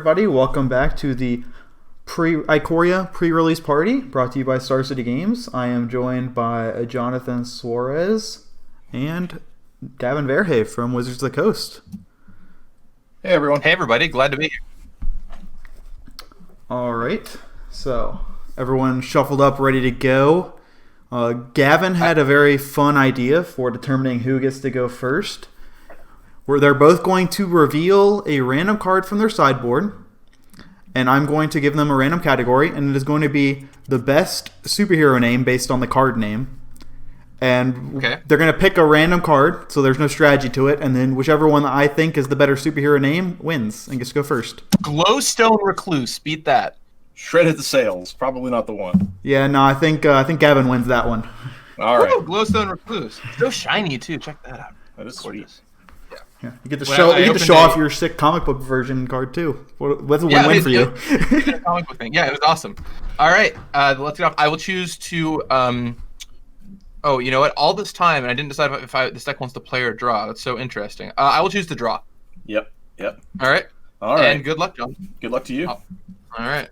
everybody. Welcome back to the Ikoria Prerelease party brought to you by Star City Games. I am joined by Jonathan Suarez and Gavin Verhey from Wizards of the Coast. Hey, everyone. Hey, everybody. Glad to be here. All right. So, everyone shuffled up, ready to go. Gavin had a very fun idea for determining who gets to go first, where they're both going to reveal a random card from their sideboard, and I'm going to give them a random category, and it is going to be the best superhero name based on the card name. And They're going to pick a random card, so there's no strategy to it, and then whichever one that I think is the better superhero name wins and gets to go first. Glowstone Recluse. Beat that. Shredded the Sails. Probably not the one. Yeah, no, I think Gavin wins that one. All right. Ooh, Glowstone Recluse. So shiny, too. Check that out. That is sweet. Yeah, you get to show off your sick comic book version card too. What's a win-win for you? A comic book thing. Yeah, it was awesome. All right, let's get off. I will choose to. Oh, you know what? All this time, and I didn't decide if this deck wants to play or draw. That's so interesting. I will choose to draw. Yep. All right. And good luck, John. Good luck to you. Oh. All right.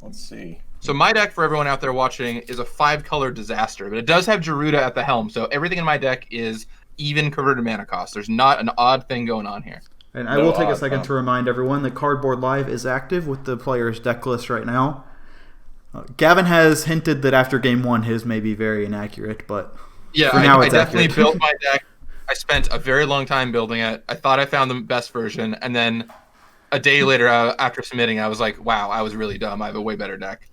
Let's see. So my deck, for everyone out there watching, is a 5-color disaster, but it does have Gerudo at the helm, so everything in my deck is even converted mana cost. There's not an odd thing going on here. And I will take a second to remind everyone that Cardboard Live is active with the player's deck list right now. Gavin has hinted that after game 1 his may be very inaccurate, but for now I it's definitely accurate. built my deck. I spent a very long time building it. I thought I found the best version, and then a day later after submitting, I was like, wow, I was really dumb. I have a way better deck.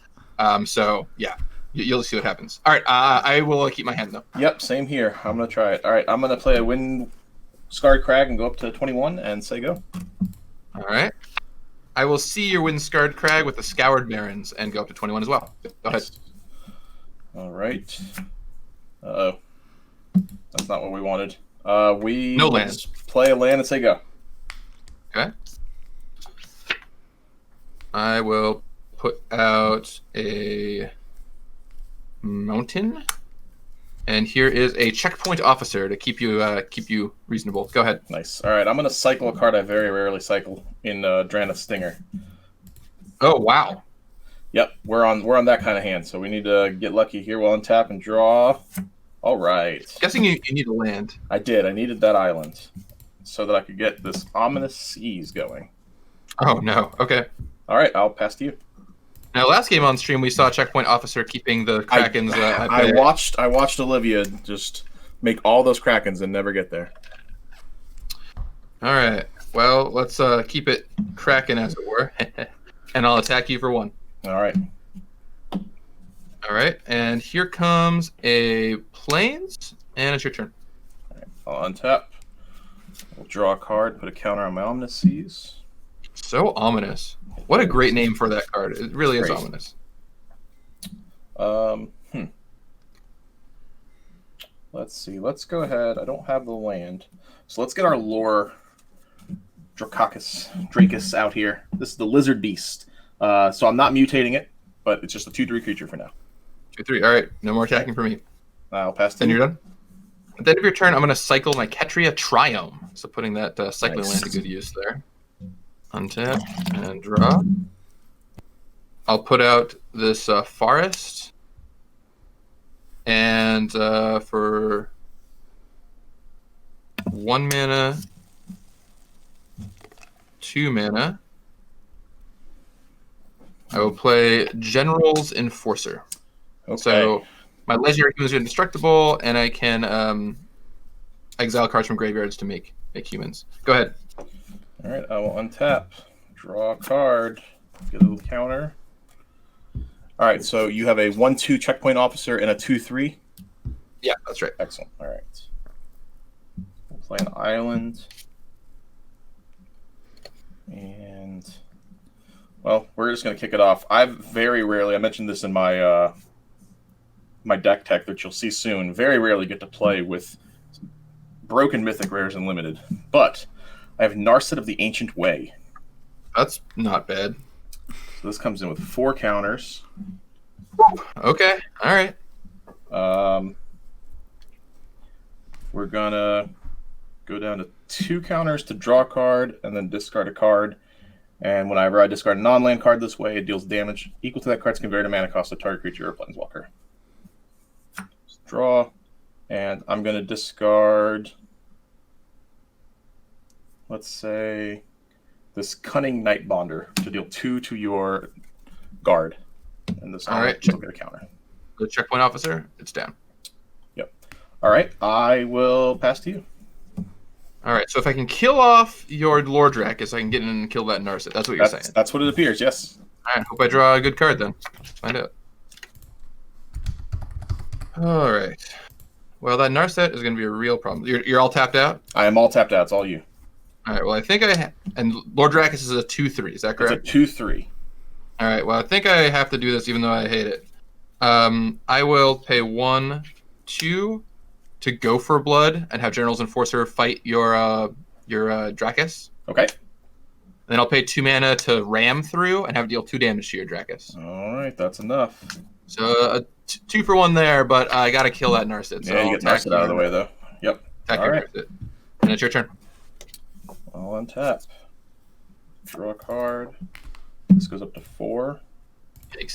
So, yeah. You'll see what happens. All right, I will keep my hand, though. Yep, same here. I'm going to try it. All right, I'm going to play a Wind Scarred Crag and go up to 21 and say go. All right. I will see your Wind Scarred Crag with the Scoured Barrens and go up to 21 as well. Go ahead. All right. Uh-oh. That's not what we wanted. We No lands. Play a land and say go. Okay. I will put out a mountain, and here is a checkpoint officer to keep you reasonable. Go ahead. Nice. All right, I'm going to cycle a card I very rarely cycle in Drana Stinger. Oh wow. Yep, we're on that kind of hand, so we need to get lucky here. We'll untap and draw. All right. Guessing you need a land. I did. I needed that island so that I could get this ominous seas going. Oh no. Okay. All right, I'll pass to you. Now, last game on stream, we saw checkpoint officer keeping the Krakens. I watched Olivia just make all those Krakens and never get there. All right. Well, let's keep it Kraken, as it were, and I'll attack you for 1. All right. All right. And here comes a Plains, and it's your turn. All right, I'll untap. We'll draw a card, put a counter on my ominous seas. So ominous. What a great name for that card. It really is ominous. Let's see. Let's go ahead. I don't have the land. So let's get our lore Dracus out here. This is the Lizard Beast. So I'm not mutating it, but it's just a 2/3 creature for now. 2/3. All right. No more attacking for me. I'll pass to Then you. you're done? At the end of your turn, I'm going to cycle my Ketria Triome. So putting that cycling land to good use there. Untap and draw. I'll put out this forest. And for 1 mana, 2 mana, I will play General's Enforcer. Okay. So my legendary humans are indestructible, and I can exile cards from graveyards to make humans. Go ahead. All right, I will untap, draw a card, get a little counter. All right, so you have a 1/2 checkpoint officer and a 2/3. Yeah, that's right. Excellent. All right. We'll play an island. And, well, we're just going to kick it off. I mentioned this in my my deck tech that you'll see soon, very rarely get to play with broken mythic rares and limited. But I have Narset of the Ancient Way. That's not bad. So this comes in with 4 counters. Okay. All right. We're gonna go down to 2 counters to draw a card and then discard a card. And whenever I discard a non-land card this way, it deals damage equal to that card's converted mana cost of target creature or planeswalker. Just draw. And I'm going to discard, let's say, this Cunning Nightbonder to deal 2 to your guard. And this All right, will get a counter. The checkpoint officer, it's down. Yep. All right, I will pass to you. All right, so if I can kill off your Lord Dracus, I can get in and kill that Narset. That's what you're saying. That's what it appears, yes. All right, hope I draw a good card then. Let's find out. All right. Well, that Narset is going to be a real problem. You're all tapped out? I am all tapped out. It's all you. All right, well, I think and Lord Dracus is a 2/3. Is that correct? It's a 2/3. All right, well, I think I have to do this even though I hate it. I will pay 1, 2 to go for blood and have General's Enforcer fight your Dracus. Okay. And then I'll pay 2 mana to ram through and have deal 2 damage to your Dracus. All right, that's enough. So 2 for 1 there, but I got to kill that Narset. So yeah, you get Narset out of the way, though. Yep. Attack all your right. Narset. And it's your turn. I'll untap. Draw a card. This goes up to 4.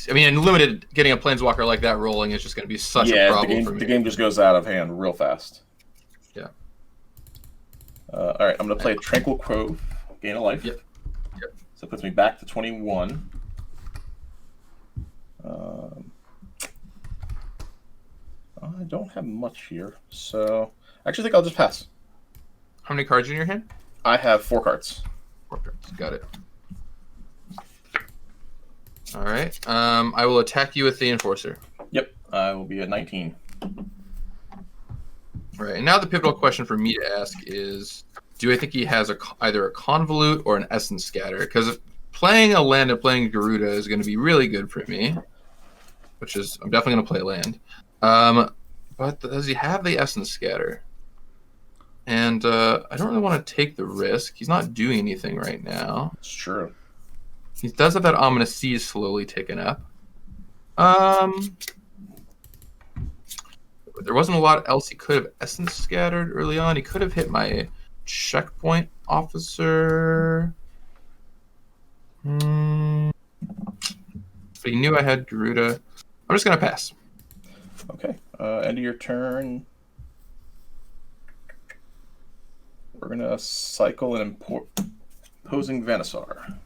I mean, in limited, getting a Planeswalker like that rolling is just going to be such a problem for me. The game just goes out of hand real fast. Yeah. All right, I'm going to play a Tranquil Grove, gain a life. Yep. So it puts me back to 21. I don't have much here, so I actually think I'll just pass. How many cards are in your hand? I have 4 cards. 4 cards. Got it. All right. I will attack you with the Enforcer. Yep, I will be at 19. All right. And now the pivotal question for me to ask is, do I think he has either a Convolute or an Essence Scatter? Because playing a land and playing Garuda is going to be really good for me, which is I'm definitely going to play a land. But does he have the Essence Scatter? And I don't really want to take the risk. He's not doing anything right now. It's true. He does have that Ominous Sea slowly ticking up. There wasn't a lot else he could have Essence Scattered early on. He could have hit my Checkpoint Officer. But he knew I had Garuda. I'm just going to pass. Okay. End of your turn. We're going to cycle an Imposing Venusaur.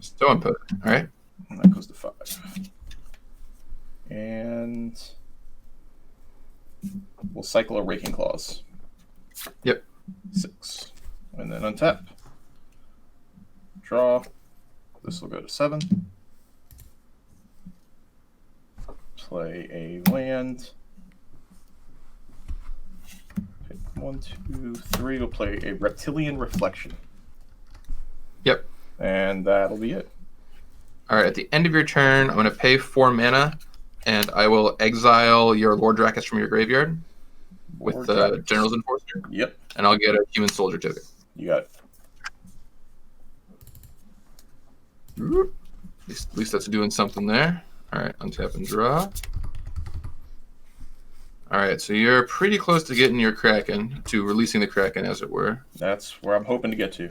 So imposing. All right. And that goes to 5. And we'll cycle a Raking Claws. Yep. 6. And then untap. Draw. This will go to 7. Play a land. Pick 1, 2, 3. We'll play a Reptilian Reflection. Yep. And that'll be it. All right. At the end of your turn, I'm going to pay 4 mana, and I will exile your Lord Dracus from your graveyard with the General's Enforcer. Yep. And I'll get a Human Soldier token. You got it. At least that's doing something there. All right, untap and draw. All right, so you're pretty close to getting your Kraken, to releasing the Kraken, as it were. That's where I'm hoping to get to.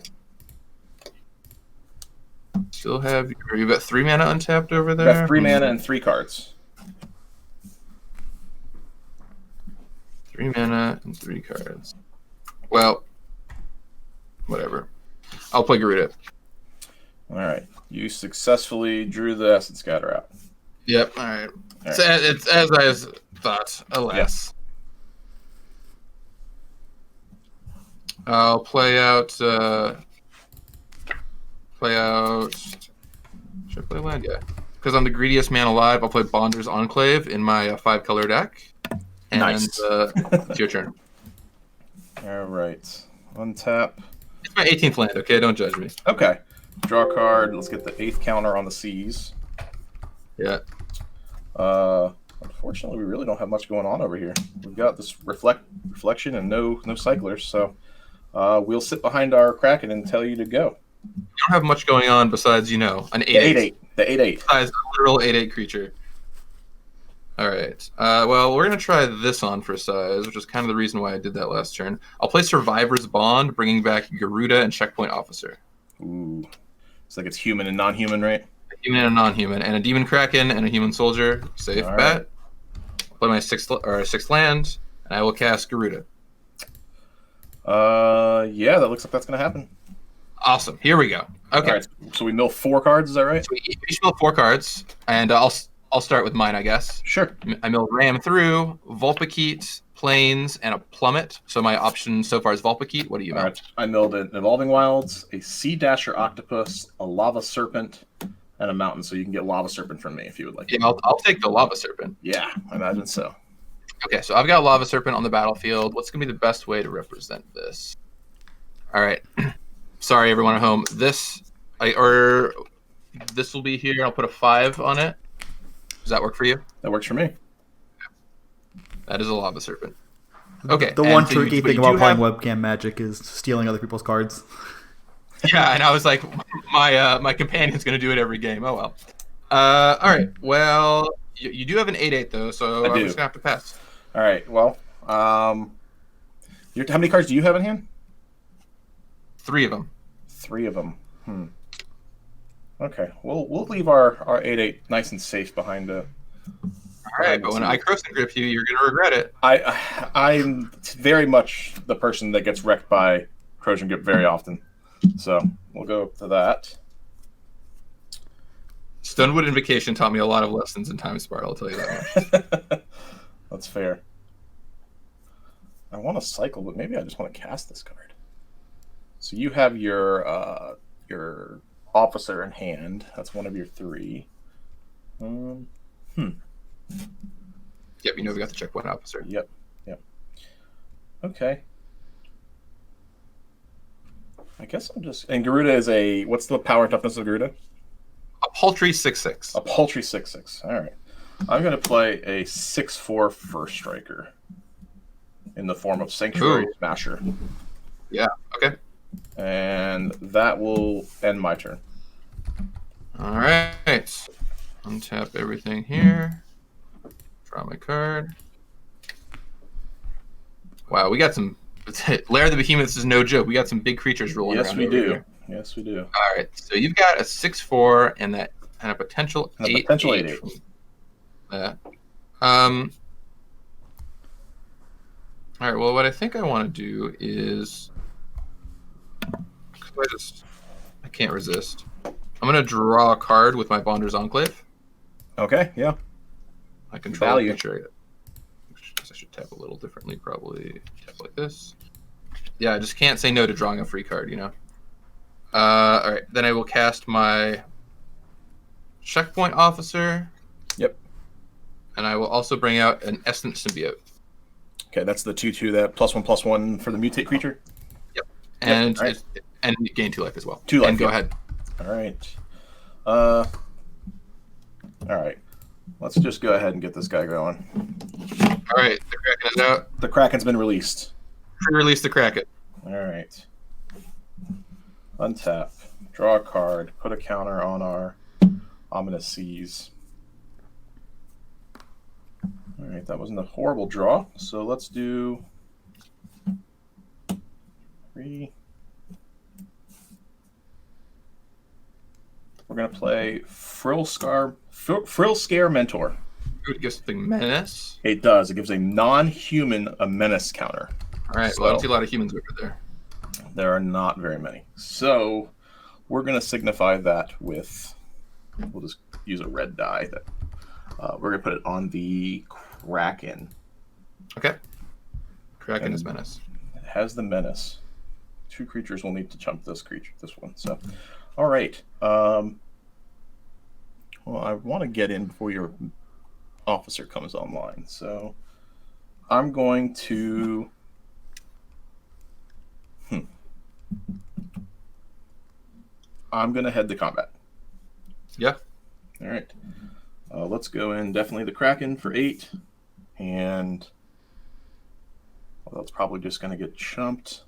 Still have you've got 3 mana untapped over there. Got 3 mana and 3 cards. 3 mana and 3 cards. Well, whatever. I'll play Garuda. All right. You successfully drew the Essence Scatter out. Yep. All right. It's as I thought. Alas. Yeah. I'll play out. Should I play land? Yeah. Because I'm the greediest man alive, I'll play Bonder's Enclave in my 5-color deck. And, nice. It's your turn. All right. Untap. It's my 18th land, okay? Don't judge me. Okay. Draw a card. Let's get the 8th counter on the Seas. Yeah. Unfortunately, we really don't have much going on over here. We've got this reflection and no cyclers, so we'll sit behind our Kraken and tell you to go. You don't have much going on besides, an 8/8. The 8/8. Besides a literal 8/8 creature. All right. Well, we're going to try this on for size, which is kind of the reason why I did that last turn. I'll play Survivor's Bond, bringing back Garuda and Checkpoint Officer. Ooh. So like it's human and non-human, right? A human and a non-human, and a demon kraken and a human soldier. Safe All bet. right. Play my sixth land, and I will cast Garuda. Yeah, that looks like that's gonna happen. Awesome. Here we go. Okay. All right, so we mill 4 cards. Is that right? So we each mill 4 cards, and I'll start with mine, I guess. Sure. I mill Ram through, Vulpikeet, Plains, and a Plummet. So my option so far is Vulpikeet. What do you mill? All right. I milled an Evolving Wilds, a Sea Dasher Octopus, a Lava Serpent, and a Mountain. So you can get Lava Serpent from me if you would like. Yeah, I'll take the Lava Serpent. Yeah, I imagine so. Okay, so I've got Lava Serpent on the battlefield. What's going to be the best way to represent this? All right. Sorry, everyone at home. This will be here. I'll put a 5 on it. Does that work for you? That works for me. That is a Lava Serpent. Okay. The one tricky thing about playing webcam Magic is stealing other people's cards. Yeah, and I was like, my companion's going to do it every game. Oh, well. All right. Well, you do have an 8/8, though, so I'm just going to have to pass. All right. Well, how many cards do you have in hand? 3 of them. 3 of them. Okay. We'll leave our 8/8 nice and safe behind the. All right, but when I Croson grip you, you're going to regret it. I'm very much the person that gets wrecked by Croson grip very often. So we'll go to that. Stonewood Invocation taught me a lot of lessons in Time Spiral, I'll tell you that much. That's fair. I want to cycle, but maybe I just want to cast this card. So you have your officer in hand. That's one of your 3. Yep, we got the check 1 officer. Yep. Okay. I guess I'm just... And Garuda is a... What's the power toughness of Garuda? A paltry 6/6. A paltry 6/6. All right. I'm going to play a 6/4 first striker in the form of Sanctuary Smasher. Yeah, okay. And that will end my turn. All right. Untap everything here. Draw my card. Wow, we got some... Lair of the Behemoths is no joke. We got some big creatures rolling around. Yes, we do. Here. Yes, we do. All right, so you've got a 6/4 and a potential 8. Potential 8/8. That. All right. Well, what I think I want to do is, I can't resist. I'm gonna draw a card with my Bonder's Enclave. Okay. Yeah. I control Value. a creature. I should tap a little differently, probably tap like this. Yeah, I just can't say no to drawing a free card, All right, then I will cast my Checkpoint Officer. Yep. And I will also bring out an Essence Symbiote. Okay, that's the 2/2 that +1/+1 for the mutate creature. Yep. And right. and gain 2 life as well. 2 life. And go ahead. All right. All right. Let's just go ahead and get this guy going. All right, the Kraken is out. The Kraken's been released. Pre-release the Kraken. All right. Untap. Draw a card. Put a counter on our Ominous Seas. All right, that wasn't a horrible draw. So let's do 3. We're going to play Frill Scare Mentor. It gives something menace. It does. It gives a non-human a menace counter. All right, well, I don't see a lot of humans over there. There are not very many. So we're going to signify that with, we'll just use a red die. That we're going to put it on the Kraken. Okay. Kraken is menace. It has the menace. 2 creatures will need to chump this one. So, all right. Well, I want to get in before your officer comes online. So I'm going to... I'm going to head to combat. Yeah. All right. Let's go in definitely the Kraken for 8. And that's probably just going to get chumped.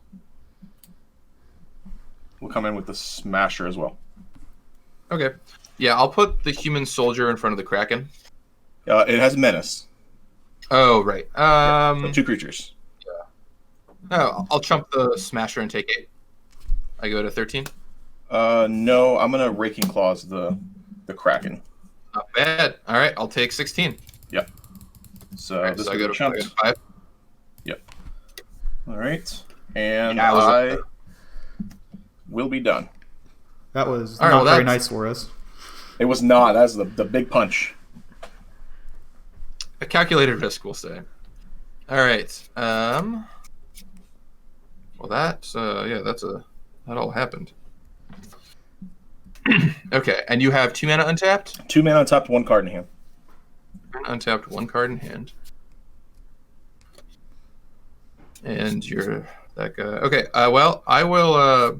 We'll come in with the Smasher as well. Okay. Yeah, I'll put the human soldier in front of the Kraken. It has menace. Oh, right. So 2 creatures. No, I'll chump the Smasher and take 8. I go to 13. No, I'm gonna Raking Claws the Kraken. Not bad. All right, I'll take 16. Yep. So All right, this so I will go be to chunked. 5. Yep. All right, and Yeah, I will be done. That was All right, not well, very that's- nice, Suarez. It was not. That's the big punch. A calculated risk, we'll say. All right. Well, that's that all happened. Okay, and you have 2 mana untapped. 2 mana untapped, 1 card in hand. Untapped, 1 card in hand. And you're that guy. Okay. Well, I will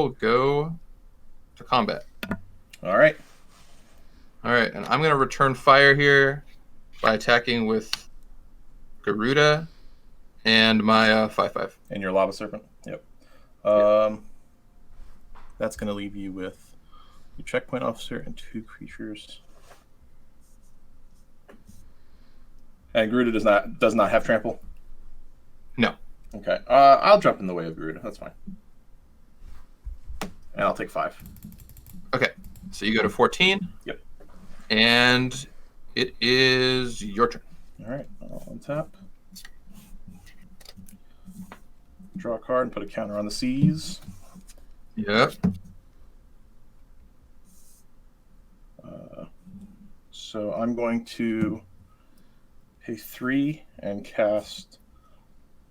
go to combat. All right. All right, and I'm gonna return fire here by attacking with Garuda and my 5/5. And your Lava Serpent. Yep. That's going to leave you with your checkpoint officer and 2 creatures. And Garuda does not have trample. No. Okay. I'll jump in the way of Garuda. That's fine. And I'll take 5. Okay, so you go to 14. Yep. And it is your turn. All right. I'll untap. Draw a card and put a counter on the seas. Yep. So I'm going to pay 3 and cast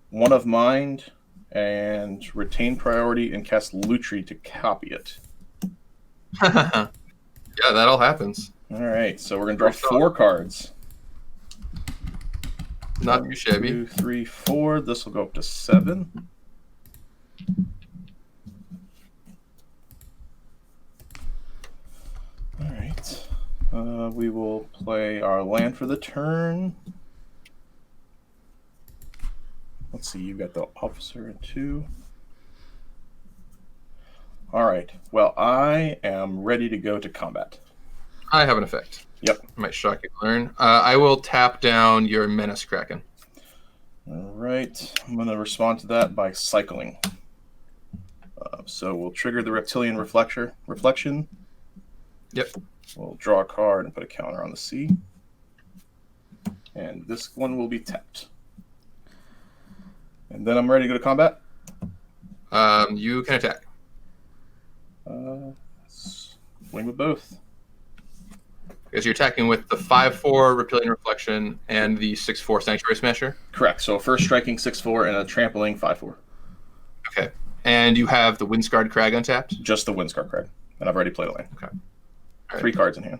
One of Mind and retain priority and cast Lutri to copy it. Yeah, that all happens. All right, so we're going to draw 4 cards. Not too shabby. 2, 3, 4. This will go up to 7. All right. We will play our land for the turn. Let's see, you've got the officer at 2. All right. Well, I am ready to go to combat. I have an effect. Yep. Might shock you to learn. I will tap down your Menace Kraken. All right. I'm going to respond to that by cycling. So we'll trigger the Reptilian Reflection. Yep. We'll draw a card and put a counter on the sea. And this one will be tapped. And then I'm ready to go to combat. You can attack. Swing with both. Because you're attacking with the 5/4 Reptilian Reflection and the 6/4 Sanctuary Smasher. Correct. So first striking 6/4 and a trampling 5/4. Okay. And you have the Windscarred Crag untapped? Just the Windscar card. And I've already played a land. Okay. All 3 cards in hand.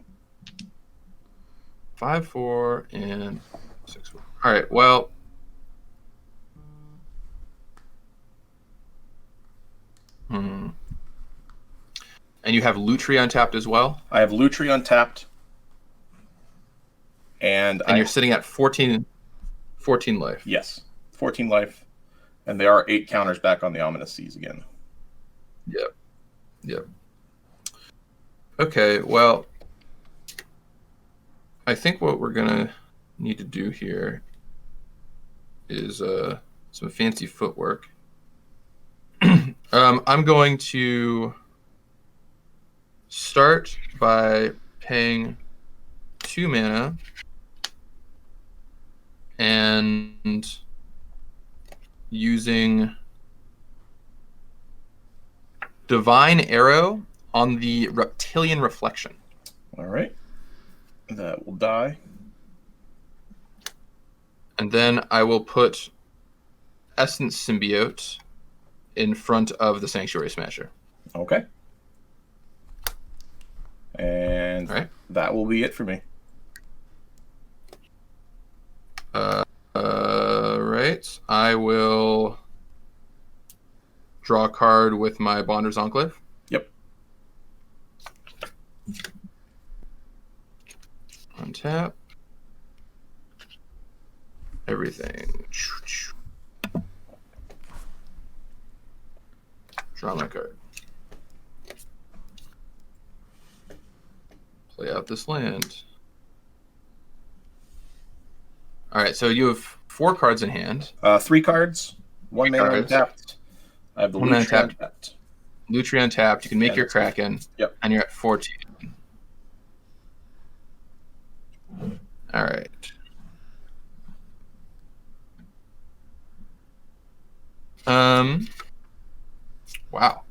5/4 and 6/4. All right. Well, and you have Lutri untapped as well. I have Lutri untapped. And you're sitting at 14 life. Yes. 14 life. And there are 8 counters back on the Ominous Seas again. Yep. Okay, well, I think what we're going to need to do here is some fancy footwork. I'm going to start by paying 2 mana and using Divine Arrow on the Reptilian Reflection. All right. That will die. And then I will put Essence Symbiote in front of the Sanctuary Smasher. Okay. And All right. that will be it for me. Right. I will draw a card with my Bonder's Enclave. Yep. Untap. Everything. Draw my card. Play out this land. All right, so you have 4 cards in hand. 3 cards. 1 mana cards. untapped. I have the 1 mana Lutri untapped. untapped. Lutri untapped. You can make Yeah, your that's good. Kraken. Yep. And you're at 14. All right. Wow.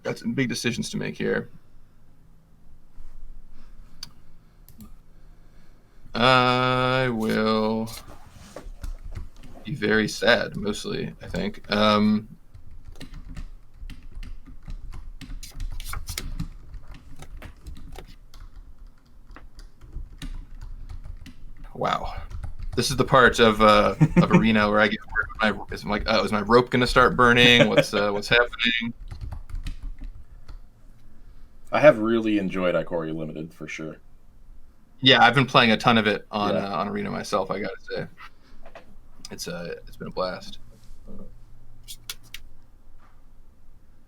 Got some big decisions to make here. I will be very sad, mostly, I think. Wow. This is the part of Arena where I get worried. I'm like, is my rope going to start burning? What's happening? I have really enjoyed Ikoria Limited for sure. Yeah, I've been playing a ton of it on Arena myself. I gotta say, it's been a blast.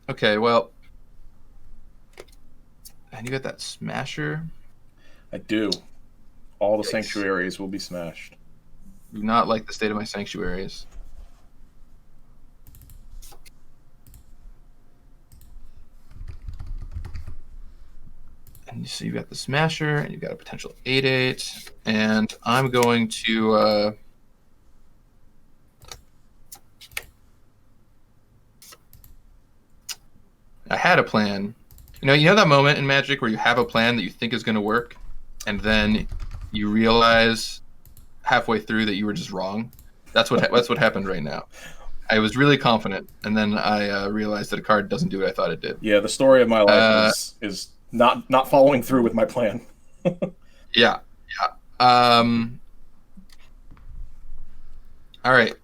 Okay, well, and you got that Smasher. I do. All the Yikes. sanctuaries will be smashed. Do not like the state of my sanctuaries. And so you've got the Smasher, and you've got a potential 8/8, and I'm going to I had a plan. You know that moment in Magic where you have a plan that you think is going to work, and then you realize halfway through that you were just wrong. That's what happened right now. I was really confident, and then I realized that a card doesn't do what I thought it did. Yeah, the story of my life is not following through with my plan. Yeah. All right.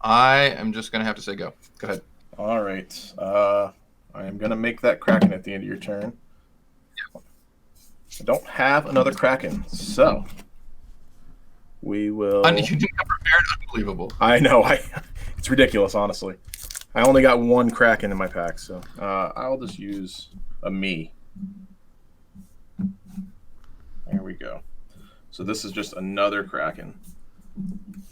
I am just gonna have to say go. Go ahead. All right. I am gonna make that Kraken at the end of your turn. I don't have another Kraken, so we will. You didn't come prepared. Unbelievable. I know. It's ridiculous, honestly. I only got one Kraken in my pack, so I'll just use a me. There we go. So this is just another Kraken.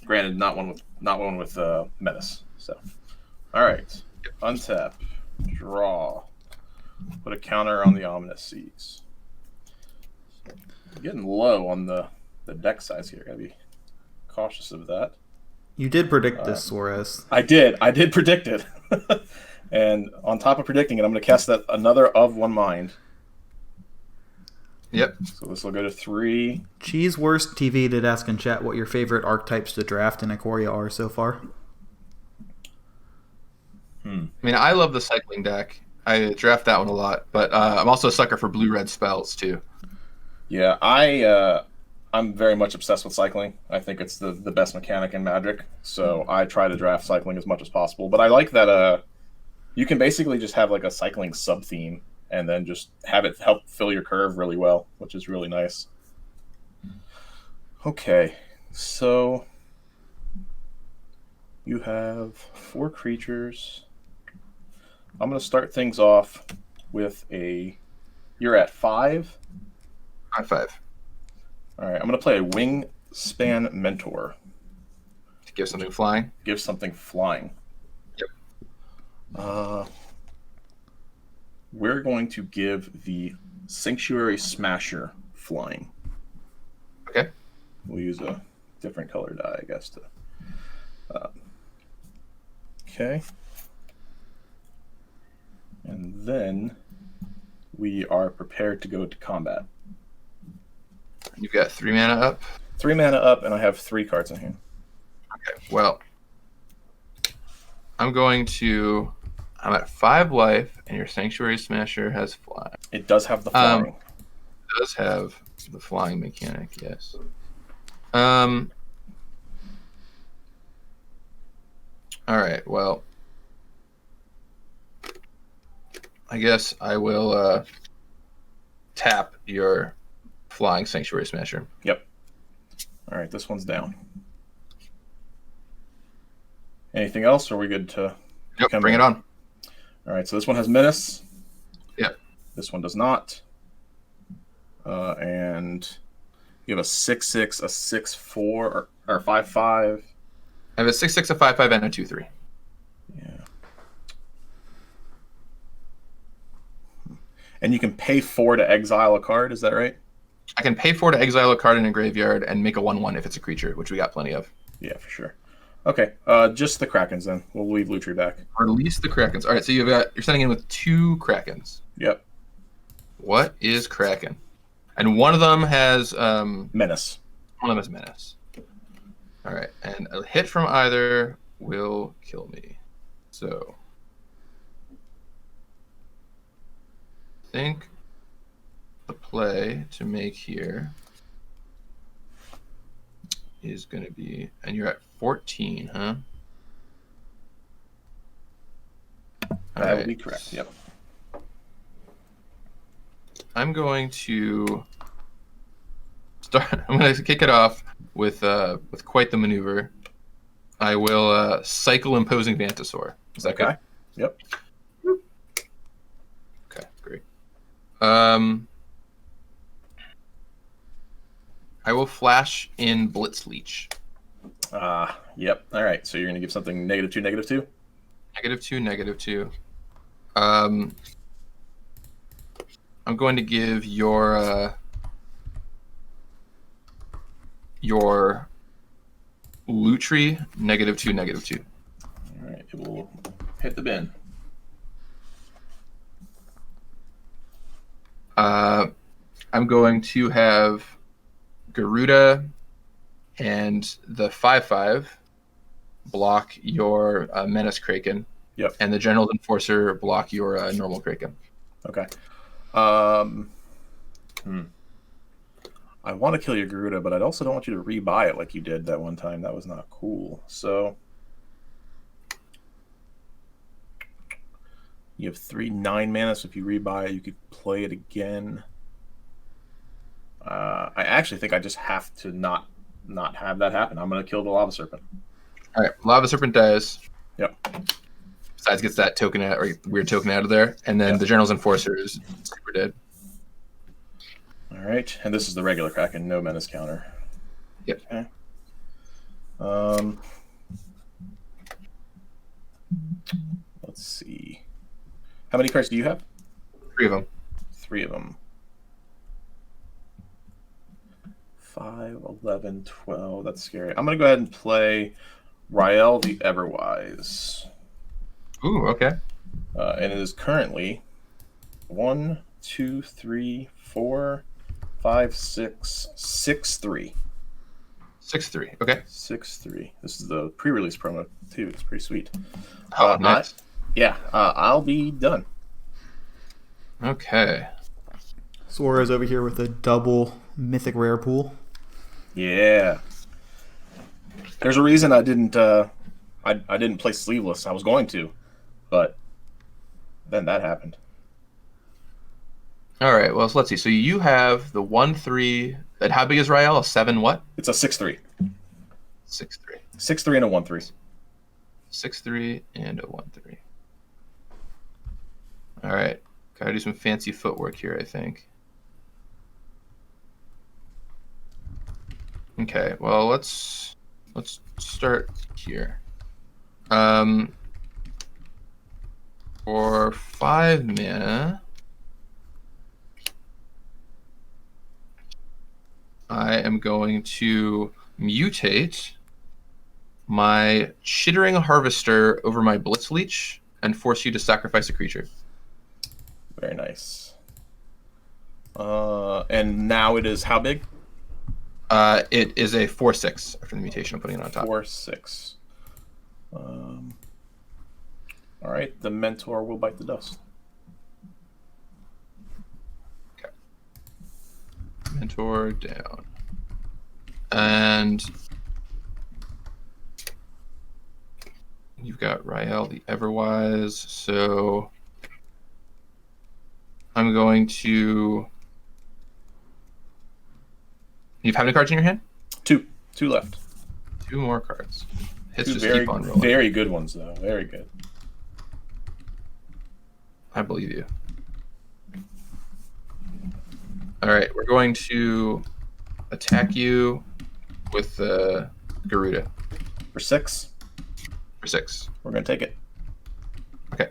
Granted, not one with Menace. So, all right. Untap, draw, put a counter on the Ominous Seas. Getting low on the deck size here. Gotta be cautious of that. You did predict this, Suarez. I did predict it. And on top of predicting it, I'm going to cast that another of one mind. Yep. So this will go to 3. Cheese Worst TV did ask in chat what your favorite archetypes to draft in Ikoria are so far. I mean, I love the cycling deck. I draft that one a lot, but I'm also a sucker for blue-red spells too. Yeah, I'm very much obsessed with cycling. I think it's the best mechanic in Magic, so I try to draft cycling as much as possible. But I like that you can basically just have like a cycling sub-theme and then just have it help fill your curve really well, which is really nice. Okay, so you have 4 creatures. I'm going to start things off with you're at 5? I'm 5. All right, I'm going to play a Wingspan Mentor. To give something flying? Give something flying. Yep. We're going to give the Sanctuary Smasher flying. Okay. We'll use a different color die, I guess. Okay. And then we are prepared to go to combat. You've got 3 mana up? 3 mana up, and I have 3 cards in hand. Okay, well, I'm at 5 life, and your Sanctuary Smasher has fly. It does have the flying. It does have the flying mechanic, yes. All right, well, I guess I will tap your flying Sanctuary Smasher. Yep. All right, this one's down. Anything else, or are we good to Yep, bring it on. All right, so this one has Menace. Yep. This one does not. And you have a 6/6, a 6/4, or 5/5. I have a 6/6, a 5/5, and a 2/3. Yeah. And you can pay 4 to exile a card. Is that right? I can pay 4 to exile a card in a graveyard and make a 1/1 if it's a creature, which we got plenty of. Yeah, for sure. Okay, just the Krakens then. We'll leave Lutri back. Release the Krakens. All right, so you're sending in with 2 Krakens. Yep. What is Kraken? And one of them has Menace. One of them has Menace. All right, and a hit from either will kill me. So I think the play to make here is going to be, and you're at 14, huh? That would be correct. Yep. I'm going to start. I'm going to kick it off with quite the maneuver. I will cycle Imposing Vantasaur. Is that okay? Good? Yep. Okay, great. I will flash in Blitz Leech. Yep. All right. So you're going to give something -2, -2? -2, -2. I'm going to give your Lutri -2, -2. All right. It will hit the bin. I'm going to have Garuda and the 5/5 block your Menace Kraken. Yep. And the General's Enforcer block your normal Kraken. Okay. I want to kill your Garuda, but I also don't want you to rebuy it like you did that one time. That was not cool. So you have 3 9 mana, so if you rebuy it, you could play it again. I actually think I just have to not have that happen. I'm going to kill the Lava Serpent. All right, Lava Serpent dies. Yep. Besides, gets that token out, or weird token out of there, and then the General's Enforcer is super dead. All right, and this is the regular Kraken, no menace counter. Yep. Okay. Let's see. How many cards do you have? 3 of them. 3 of them. 5, 11, 12. That's scary. I'm going to go ahead and play Rael the Everwise. Ooh, okay. And it is currently 1, 2, 3, 4, 5, 6, 6-3. 6-3. Okay. 6-3. This is the pre-release promo too. It's pretty sweet. Oh, nice. I'll be done. Okay. Suarez over here with a double mythic rare pool. Yeah. There's a reason I didn't play sleeveless. I was going to, but then that happened. All right. Well, so let's see. So you have the 1/3. And how big is Rael? A 7 what? It's a 6-3. 6-3. 6-3 and a 1-3. 6-3 and a 1/3. All right. Gotta do some fancy footwork here, I think. Okay. Well, let's start here. For 5 mana, I am going to mutate my Chittering Harvester over my Blitz Leech and force you to sacrifice a creature. Very nice. And now it is how big? It is a 4/6 after the mutation. I'm putting it on top. 4/6. All right, the Mentor will bite the dust. Okay. Mentor down. And you've got Rael the Everwise, so I'm going to... You've how many cards in your hand? 2 left. 2 more cards. Hits 2 just very, keep on rolling. very good ones, though. Very good. I believe you. All right, we're going to attack you with the Garuda. For 6? For 6. We're going to take it. Okay.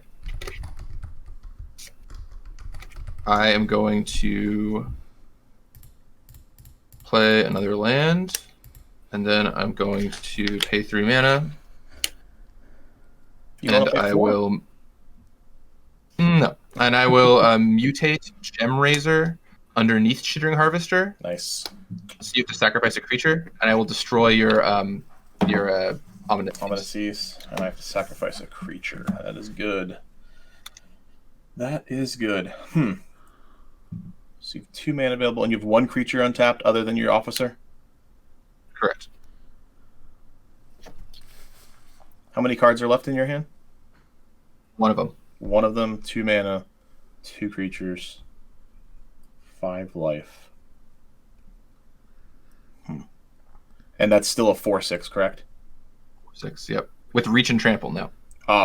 I am going to play another land, and then I'm going to pay 3 mana. And I will mutate Gem Razor underneath Chittering Harvester. Nice. So you have to sacrifice a creature, and I will destroy your Ominous Seas, and I have to sacrifice a creature. That is good. That is good. So you have 2 mana available, and you have 1 creature untapped other than your officer? Correct. How many cards are left in your hand? 1 of them. 1 of them, 2 mana, 2 creatures, 5 life. And that's still a 4/6, correct? 4/6, yep. With Reach and Trample now.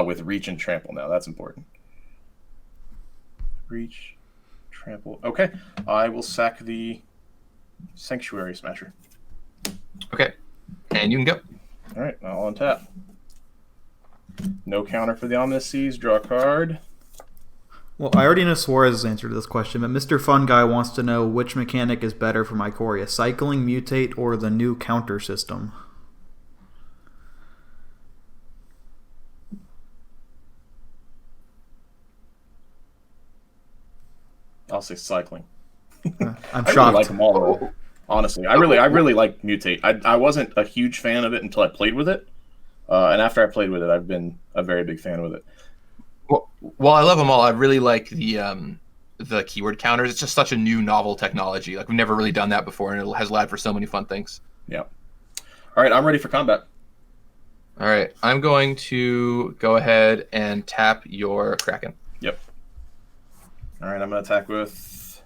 With Reach and Trample now. That's important. Reach, Trample. Okay. I will sack the Sanctuary Smasher. Okay. And you can go. All right. I'll untap. No counter for the Ominous Seas. Draw a card. Well, I already know Suarez's answer to this question, but Mr. Fun Guy wants to know which mechanic is better for Ikoria, cycling, mutate, or the new counter system. I'll say cycling. I'm I shocked. really like them all. Honestly, I really like mutate. I wasn't a huge fan of it until I played with it, and after I played with it, I've been a very big fan with it. Well, I love them all. I really like the keyword counters. It's just such a new, novel technology. Like we've never really done that before, and it has allowed for so many fun things. Yeah. All right, I'm ready for combat. All right, I'm going to go ahead and tap your Kraken. Yep. All right, I'm going to attack with...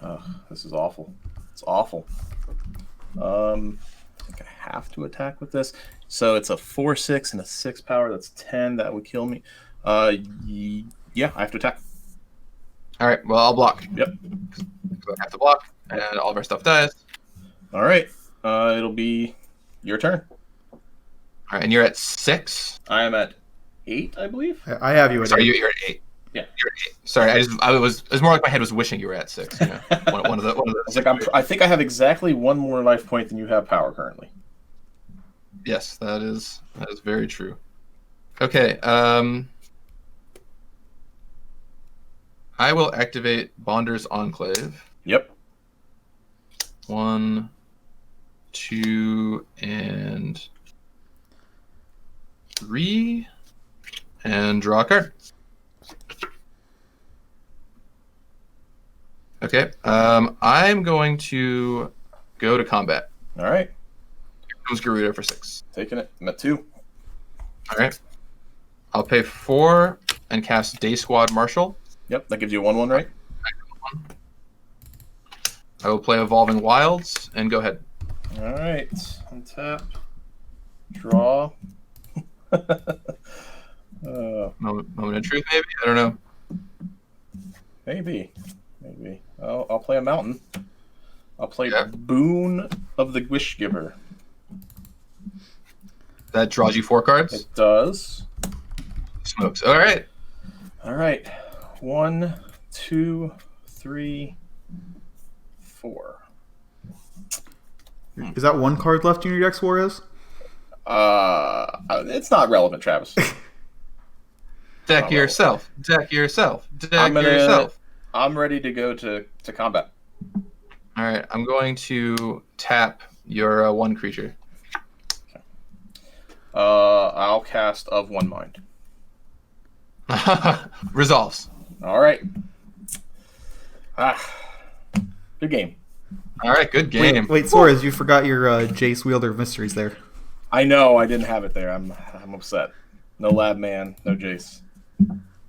Oh, this is awful. It's awful. I think I have to attack with this. So it's a 4/6 and a 6 power. That's 10. That would kill me. Yeah, I have to attack. All right, well, I'll block. Yep. So I have to block, and all of our stuff dies. All right. It'll be your turn. All right, and you're at 6? I am at 8, I believe. I have you at Sorry, 8. you're at 8. Yeah. You're at 8. Sorry, it was more like my head was wishing you were at 6. You know? one of the. It's like I think I have exactly 1 more life point than you have power currently. Yes, that is very true. Okay, I will activate Bonder's Enclave. Yep. 1, 2, and 3, and draw a card. Okay, I'm going to go to combat. All right. Here comes Garuda for 6. Taking it. I'm at 2. All right. I'll pay 4 and cast Day Squad Marshal. Yep, that gives you a 1/1, right? I will play Evolving Wilds and go ahead. All right. Untap. Draw. Moment of truth, maybe? I don't know. Maybe. I'll play a mountain. I'll play Boon of the Wish Giver. That draws you 4 cards? It does. Smokes. All right. 1, 2, 3, 4. Is that 1 card left in your deck, Suarez? It's not relevant, Travis. Deck yourself. I'm ready to go to combat. All right. I'm going to tap your 1 creature. Okay. I'll cast Of One Mind. Resolves. All right. Good game. All right. Good game. Wait, Suarez, you forgot your Jace Wielder of Mysteries there. I know I didn't have it there. I'm upset. No Lab Man, no Jace.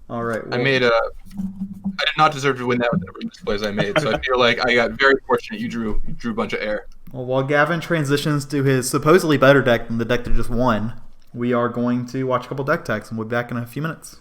All right. Well, I did not deserve to win that with the number of displays I made, so I feel like I got very fortunate. You drew a bunch of air. well, while Gavin transitions to his supposedly better deck than the deck that just won, we are going to watch a couple deck techs, and we'll be back in a few minutes.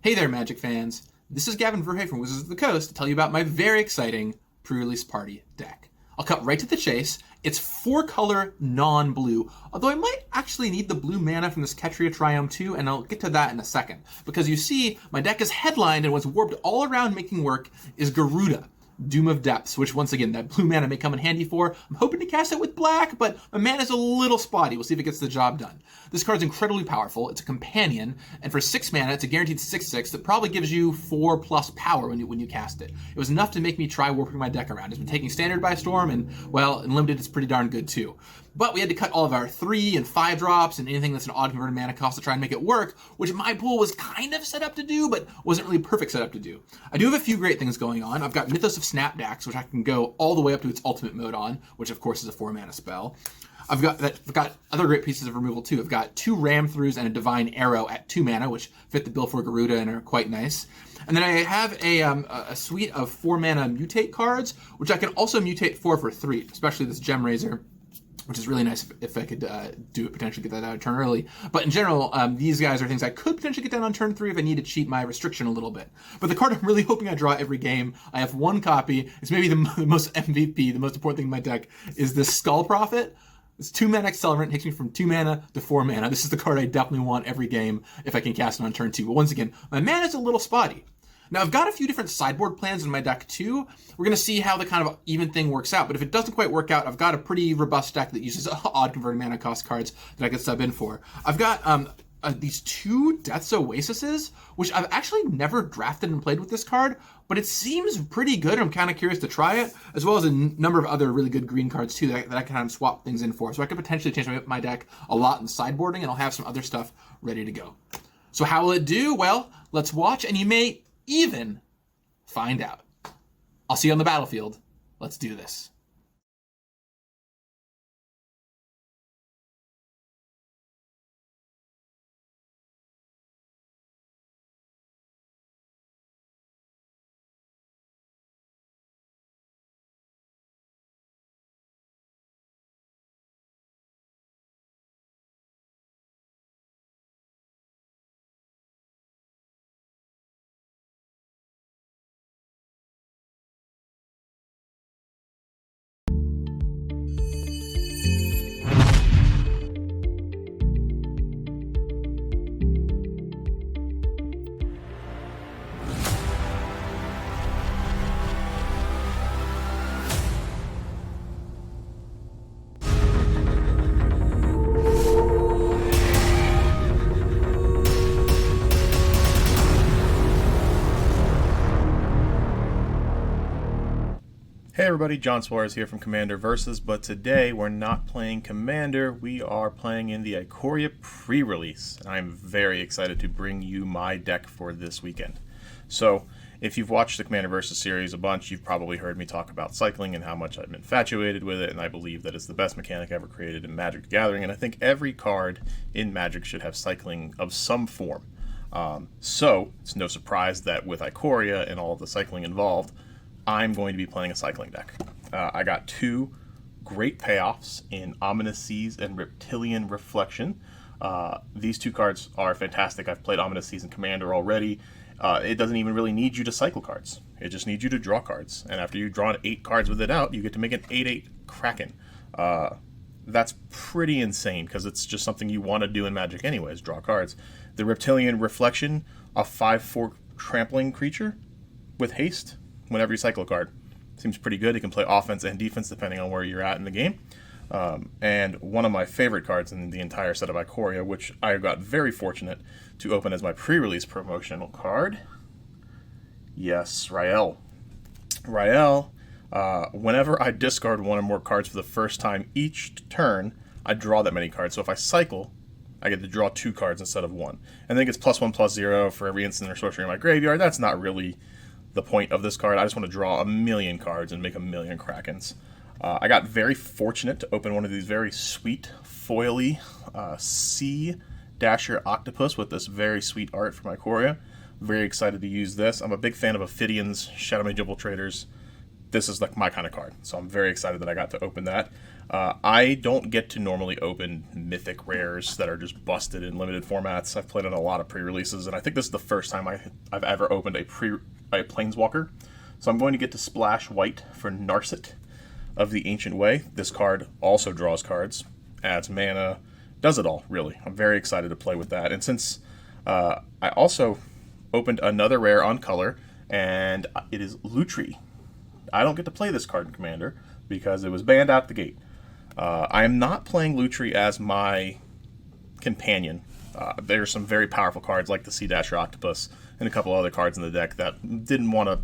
Hey there, Magic fans. This is Gavin Verhey from Wizards of the Coast to tell you about my very exciting pre-release party deck. I'll cut right to the chase. It's 4-color non-blue, although I might actually need the blue mana from this Ketria Triome too, and I'll get to that in a second. Because you see, my deck is headlined, and what's warped all around making work is Garuda, Doom of Depths, which once again, that blue mana may come in handy for. I'm hoping to cast it with black, but my mana's a little spotty. We'll see if it gets the job done. This card's incredibly powerful. It's a companion, and for 6 mana, it's a guaranteed 6/6 that probably gives you 4+ power when you cast it. It was enough to make me try warping my deck around. It's been taking Standard by storm, and, well, in Limited, it's pretty darn good too. But we had to cut all of our 3 and 5 drops and anything that's an odd converted mana cost to try and make it work, which my pool was kind of set up to do, but wasn't really perfect set up to do. I do have a few great things going on. I've got Mythos of Snapdax, which I can go all the way up to its ultimate mode on, which of course is a 4-mana spell. I've got other great pieces of removal too. I've got 2 Ram Throughs and a Divine Arrow at 2 mana, which fit the bill for Garuda and are quite nice. And then I have a suite of 4-mana Mutate cards, which I can also mutate for 3, especially this Gem Razor, which is really nice if I could potentially get that out of turn early. But in general, these guys are things I could potentially get down on turn 3 if I need to cheat my restriction a little bit. But the card I'm really hoping I draw every game, I have 1 copy. It's maybe the most MVP, the most important thing in my deck, is this Skull Prophet. It's 2-mana Accelerant, takes me from 2 mana to 4 mana. This is the card I definitely want every game if I can cast it on turn 2. But once again, my mana's a little spotty. Now, I've got a few different sideboard plans in my deck, too. We're going to see how the kind of even thing works out. But if it doesn't quite work out, I've got a pretty robust deck that uses odd converted mana cost cards that I could sub in for. I've got these 2 Death's Oasises, which I've actually never drafted and played with this card, but it seems pretty good. I'm kind of curious to try it, as well as a number of other really good green cards, too, that I can kind of swap things in for. So I could potentially change my deck a lot in sideboarding, and I'll have some other stuff ready to go. So how will it do? Well, let's watch, and you may even find out. I'll see you on the battlefield. Let's do this. Hey everybody, John Suarez here from Commander Versus, but today we're not playing Commander, we are playing in the Ikoria Prerelease, and I'm very excited to bring you my deck for this weekend. So, if you've watched the Commander Versus series a bunch, you've probably heard me talk about cycling and how much I'm infatuated with it, and I believe that it's the best mechanic ever created in Magic the Gathering, and I think every card in Magic should have cycling of some form. So, it's no surprise that with Ikoria and all of the cycling involved, I'm going to be playing a cycling deck. I got 2 great payoffs in Ominous Seas and Reptilian Reflection. These 2 cards are fantastic. I've played Ominous Seas and Commander already. It doesn't even really need you to cycle cards. It just needs you to draw cards. And after you've drawn 8 cards with it out, you get to make an 8/8 Kraken. That's pretty insane because it's just something you want to do in Magic anyways, draw cards. The Reptilian Reflection, a 5/4 trampling creature with haste. Whenever you cycle a card, seems pretty good. It can play offense and defense depending on where you're at in the game. And one of my favorite cards in the entire set of Ikoria, which I got very fortunate to open as my pre-release promotional card. Yes, Rael. Rael, whenever I discard 1 or more cards for the first time each turn, I draw that many cards. So if I cycle, I get to draw 2 cards instead of 1. And then it gets +1/+0 for every instant or sorcery in my graveyard. That's not really the point of this card. I just want to draw 1,000,000 cards and make 1,000,000 Krakens. I got very fortunate to open one of these very sweet, foily Sea Dasher Octopus with this very sweet art from Ikoria. Very excited to use this. I'm a big fan of Ophidians, Shadow Mage Infiltrators. This is like my kind of card, so I'm very excited that I got to open that. I don't get to normally open mythic rares that are just busted in limited formats. I've played on a lot of pre-releases, and I think this is the first time I've ever opened a Planeswalker. So I'm going to get to splash white for Narset of the Ancient Way. This card also draws cards, adds mana, does it all, really. I'm very excited to play with that. And since I also opened another rare on color, and it is Lutri. I don't get to play this card in Commander because it was banned out the gate. I am not playing Lutri as my companion. There's some very powerful cards like the Sea Dasher Octopus and a couple other cards in the deck that didn't want to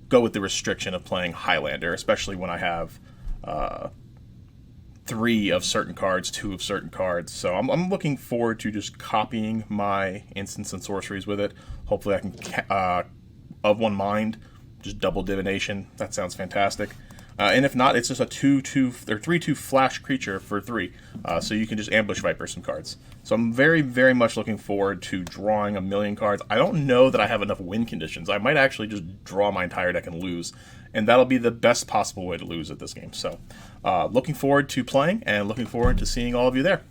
go with the restriction of playing Highlander, especially when I have 3 of certain cards, 2 of certain cards. So I'm looking forward to just copying my instants and sorceries with it. Hopefully I can, of one mind, just double divination. That sounds fantastic. And if not, it's just a 2/2 or 3/2 flash creature for 3. So you can just ambush Viper some cards. So I'm very, very much looking forward to drawing a million cards. I don't know that I have enough win conditions. I might actually just draw my entire deck and lose. And that'll be the best possible way to lose at this game. So looking forward to playing and looking forward to seeing all of you there.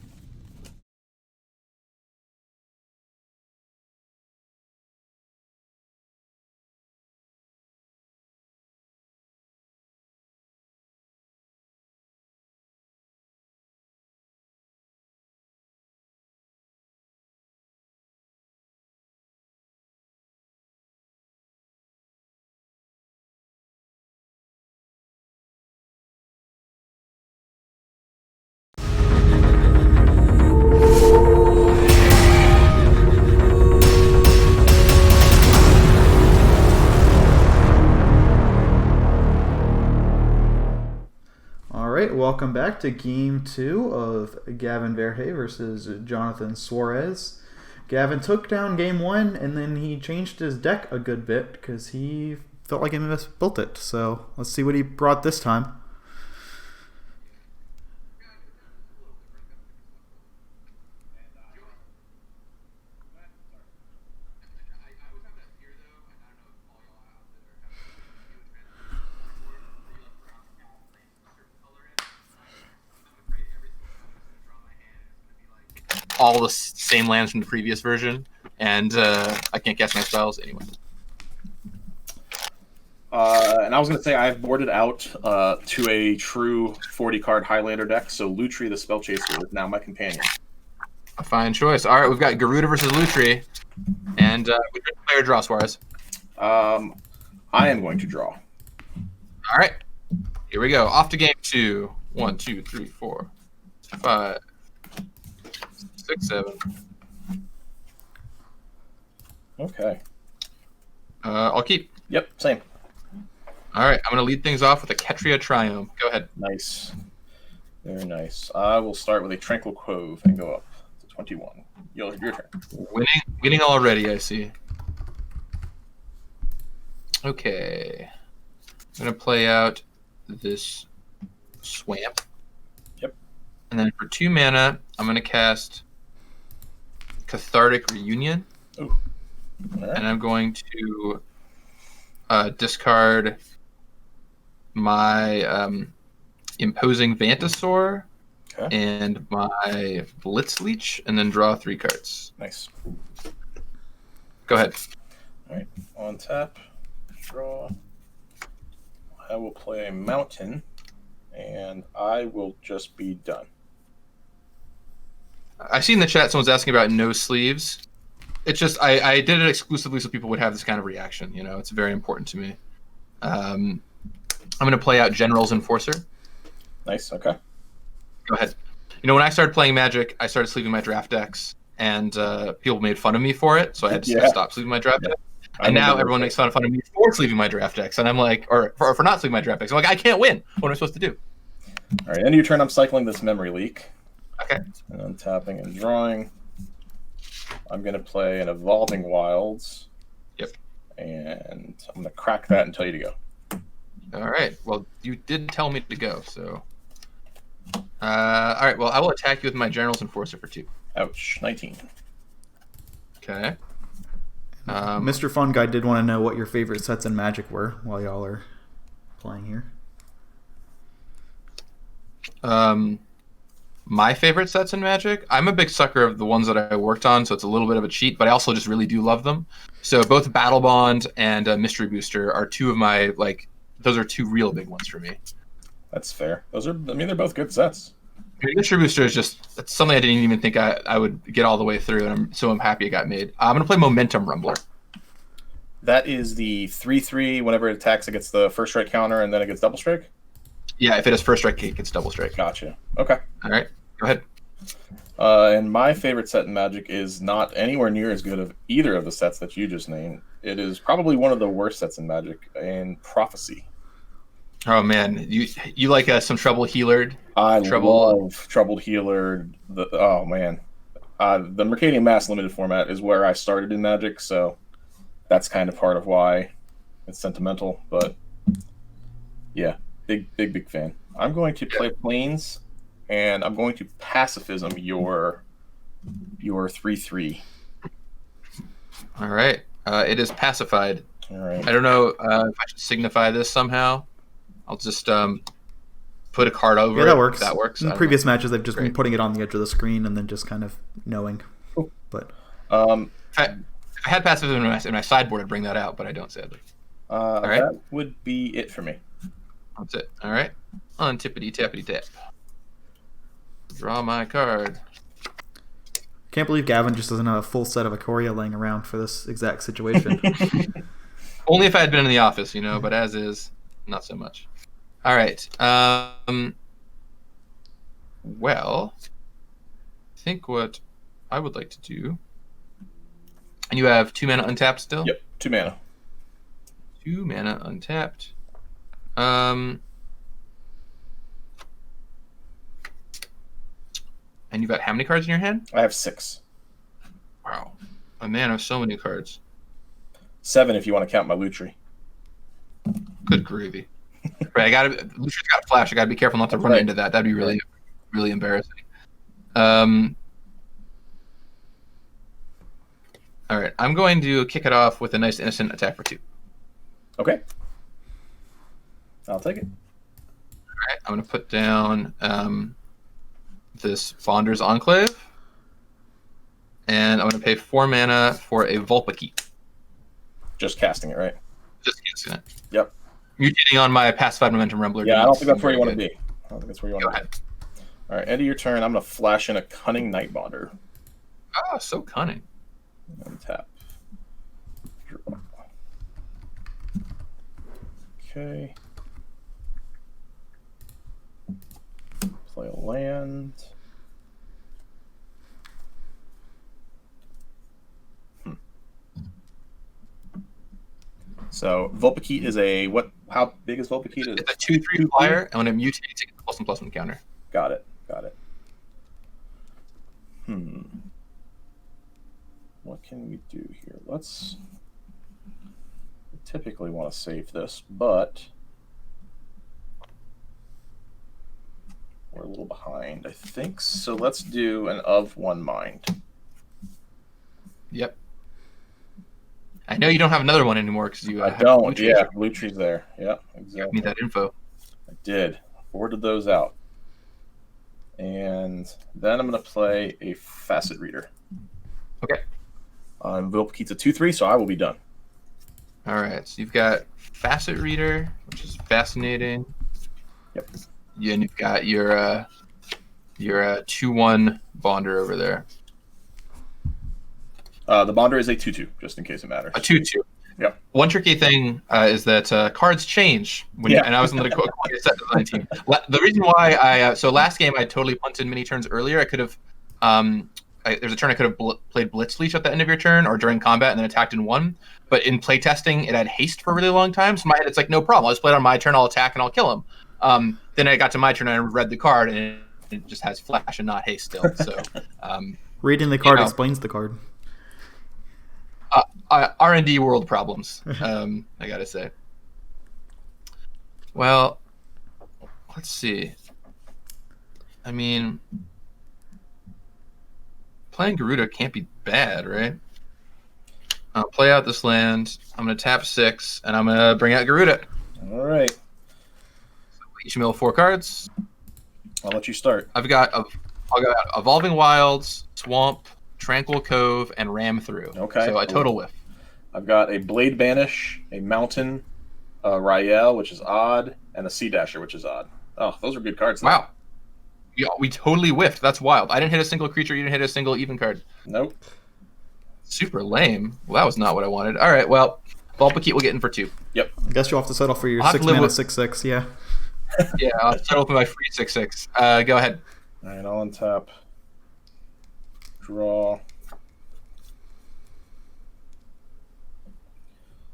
Alright, welcome back to Game 2 of Gavin Verhey versus Jonathan Suarez. Gavin took down Game 1, and then he changed his deck a good bit because he felt like he misbuilt it. So let's see what he brought this time. All the same lands from the previous version, and I can't cast my spells anyway. And I was going to say I've boarded out to a true 40-card Highlander deck, so Lutri the Spell Chaser is now my companion. A fine choice. All right, we've got Garuda versus Lutri, and which player draw, Suarez? I am going to draw. All right, here we go. Off to game 2. 1, 2, 3, 4, 5, 6, 7. Okay. I'll keep. Yep, same. All right, I'm going to lead things off with a Ketria Triumph. Go ahead. Nice. Very nice. I will start with a Tranquil Cove and go up to 21. Your turn. Winning already, I see. Okay. I'm going to play out this Swamp. Yep. And then for 2 mana, I'm going to cast Cathartic Reunion. Ooh. All right. And I'm going to discard my Imposing Vantasaur and my Blitz Leech, and then draw 3 cards. Nice. Go ahead. All right. On tap, draw. I will play a Mountain, and I will just be done. I see in the chat someone's asking about no sleeves. It's just I did it exclusively so people would have this kind of reaction. You know, it's very important to me. I'm going to play out General's Enforcer. Nice. Okay. Go ahead. You know, when I started playing Magic, I started sleeving my draft decks, and people made fun of me for it, so I had to stop sleeving my draft decks. And now everyone makes fun of me for sleeving my draft decks, and I'm like, or for not sleeving my draft decks. I'm like, I can't win. What am I supposed to do? All right. End of your turn. I'm cycling this Memory Leak. Okay. And I'm tapping and drawing. I'm going to play an Evolving Wilds. Yep. And I'm going to crack that and tell you to go. All right. Well, you did tell me to go, so. All right. Well, I will attack you with my General's Enforcer for 2. Ouch. 19. Okay. Mr. Fun Guy did want to know what your favorite sets in Magic were while y'all are playing here. My favorite sets in Magic, I'm a big sucker of the ones that I worked on, so it's a little bit of a cheat, but I also just really do love them. So both Battle Bond and Mystery Booster are two of my, those are two real big ones for me. That's fair. They're both good sets. Mystery Booster is it's something I didn't even think I would get all the way through, and I'm happy it got made. I'm going to play Momentum Rumbler. That is the 3/3 whenever it attacks, it gets the first strike counter, and then it gets double strike? Yeah, if it has first strike, it gets double strike. Gotcha. Okay. All right, go ahead. And my favorite set in Magic is not anywhere near as good of either of the sets that you just named. It is probably one of the worst sets in Magic, and Prophecy. Oh man, you like some Trouble Healer? I love Troubled Healer. Oh man, the Mercadian Mass limited format is where I started in Magic, so that's kind of part of why it's sentimental. But yeah, big fan. I'm going to play Plains, and I'm going to Pacifism your 3/3. All right, it is pacified. All right. I don't know if I should signify this somehow. I'll just put a card over. Yeah, that it. works. That works. In previous matches, they've just been putting it on the edge of the screen and then just kind of knowing. Cool. But if I had pacifism in my sideboard, I'd bring that out, but I don't, sadly. All right. That would be it for me. That's it. All right. On tippity tappity tap. Draw my card. Can't believe Gavin just doesn't have a full set of Ikoria laying around for this exact situation. Only if I had been in the office, but as is, not so much. All right. Well, I think what I would like to do. And you have 2 mana untapped still? Yep, 2 mana. 2 mana untapped. And you've got how many cards in your hand? I have 6. Wow. Oh man, I have so many cards. 7 if you want to count my Lutri. Good groovy. Right, Lucia's got flash. I gotta be careful not to run into that. That'd be really, really embarrassing. All right, I'm going to kick it off with a nice innocent attack for 2. Okay. I'll take it. All right, I'm gonna put down this Bonder's Enclave, and I'm gonna pay 4 mana for a Vulpikeet. Just casting it, right? Just casting it. Yep. Mutating on my pacified Momentum Rumbler. Yeah, I don't think that's where you want to be. I don't think that's where you want Go to ahead. be. All right, end of your turn, I'm going to flash in a Cunning Nightbonder. Oh, so cunning. And tap. Draw. Okay. Play a land. So Vulpikeet is a what? How big is Vulpikeet? It's a 2/3 flyer, and when it mutates, it gets a +1/+1 counter. Got it. What can we do here? We typically want to save this, but we're a little behind, I think. So let's do an Of One Mind. Yep. I know you don't have another one anymore because you. I don't. Yeah, Lutri's there. Yeah, exactly. Give me that info. I did. Ordered those out. And then I'm going to play a Facet Reader. Okay. Vulpikeet's a 2/3, so I will be done. All right. So you've got Facet Reader, which is fascinating. Yep. Yeah, and you've got your 2/1 Bonder over there. The Bonder is a 2/2, just in case it matters. A 2/2. Yep. One tricky thing is that cards change and I was on the Ikoria set design team. The reason why so last game I totally punted many turns earlier. I could have there's a turn I could have played Blitz Leech at the end of your turn or during combat and then attacked and won. But in playtesting, it had haste for a really long time. So in my head, it's like, no problem. I'll just play it on my turn. I'll attack and I'll kill him. Then I got to my turn and I read the card and it just has flash and not haste still. So reading the card explains the card. R&D world problems, I gotta say. Well, let's see. I mean, playing Garuda can't be bad, right? I'll play out this land. I'm going to tap 6, and I'm going to bring out Garuda. All right. So each mill 4 cards. I'll let you start. I've got Evolving Wilds, Swamp, Tranquil Cove, and Ram Through. Okay. So a total whiff. I've got a Blade Banish, a Mountain, a Rael, which is odd, and a Sea Dasher, which is odd. Oh, those are good cards. Though. Wow. Yeah, we totally whiffed. That's wild. I didn't hit a single creature. You didn't hit a single even card. Nope. Super lame. Well, that was not what I wanted. All right, well, Vulpikeet will get in for 2. Yep. I guess you'll have to settle for your I'll have 6 to live mana with- 6/6. Yeah. Yeah, I'll settle with my free 6/6. Go ahead. All right, I'll untap. Draw.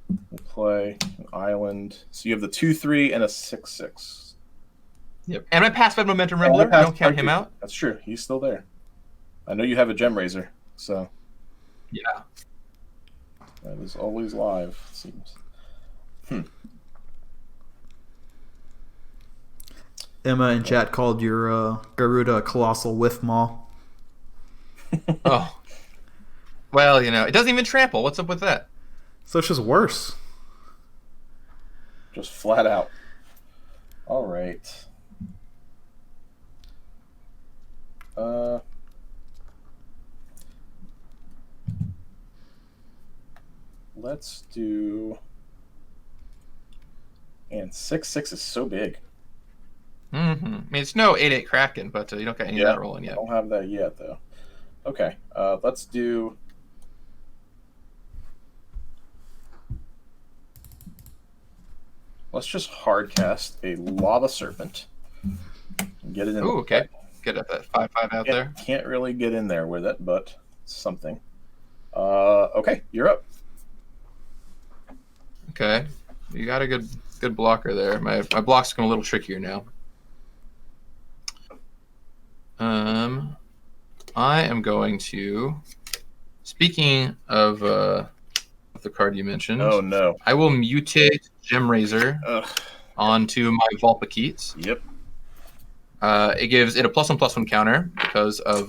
We'll play an island. So you have the 2/3 and a 6/6. Yep. And my passive Momentum And Rembler. my Don't count him out. That's true. He's still there. I know you have a Gem Razor, so Yeah. that is always live, it seems. Emma in chat called your Garuda a colossal whiff maw. Oh. Well, it doesn't even trample. What's up with that? So it's just worse. Just flat out. All right. Let's do. And 6/6 is so big. I mean, it's no 8/8 Kraken, but you don't got any of that rolling I yet. don't have that yet, though. Okay, let's do. Let's just hardcast a Lava Serpent. And get it in. Ooh, okay. Get that 5/5 out there. Can't really get in there with it, but something. Okay, you're up. Okay. You got a good blocker there. My block's going a little trickier now. I am going to. Speaking of the card you mentioned, Oh no. I will mutate Gem Razor Ugh. onto my Vulpikeet. Yep. It gives it a +1/+1 counter because of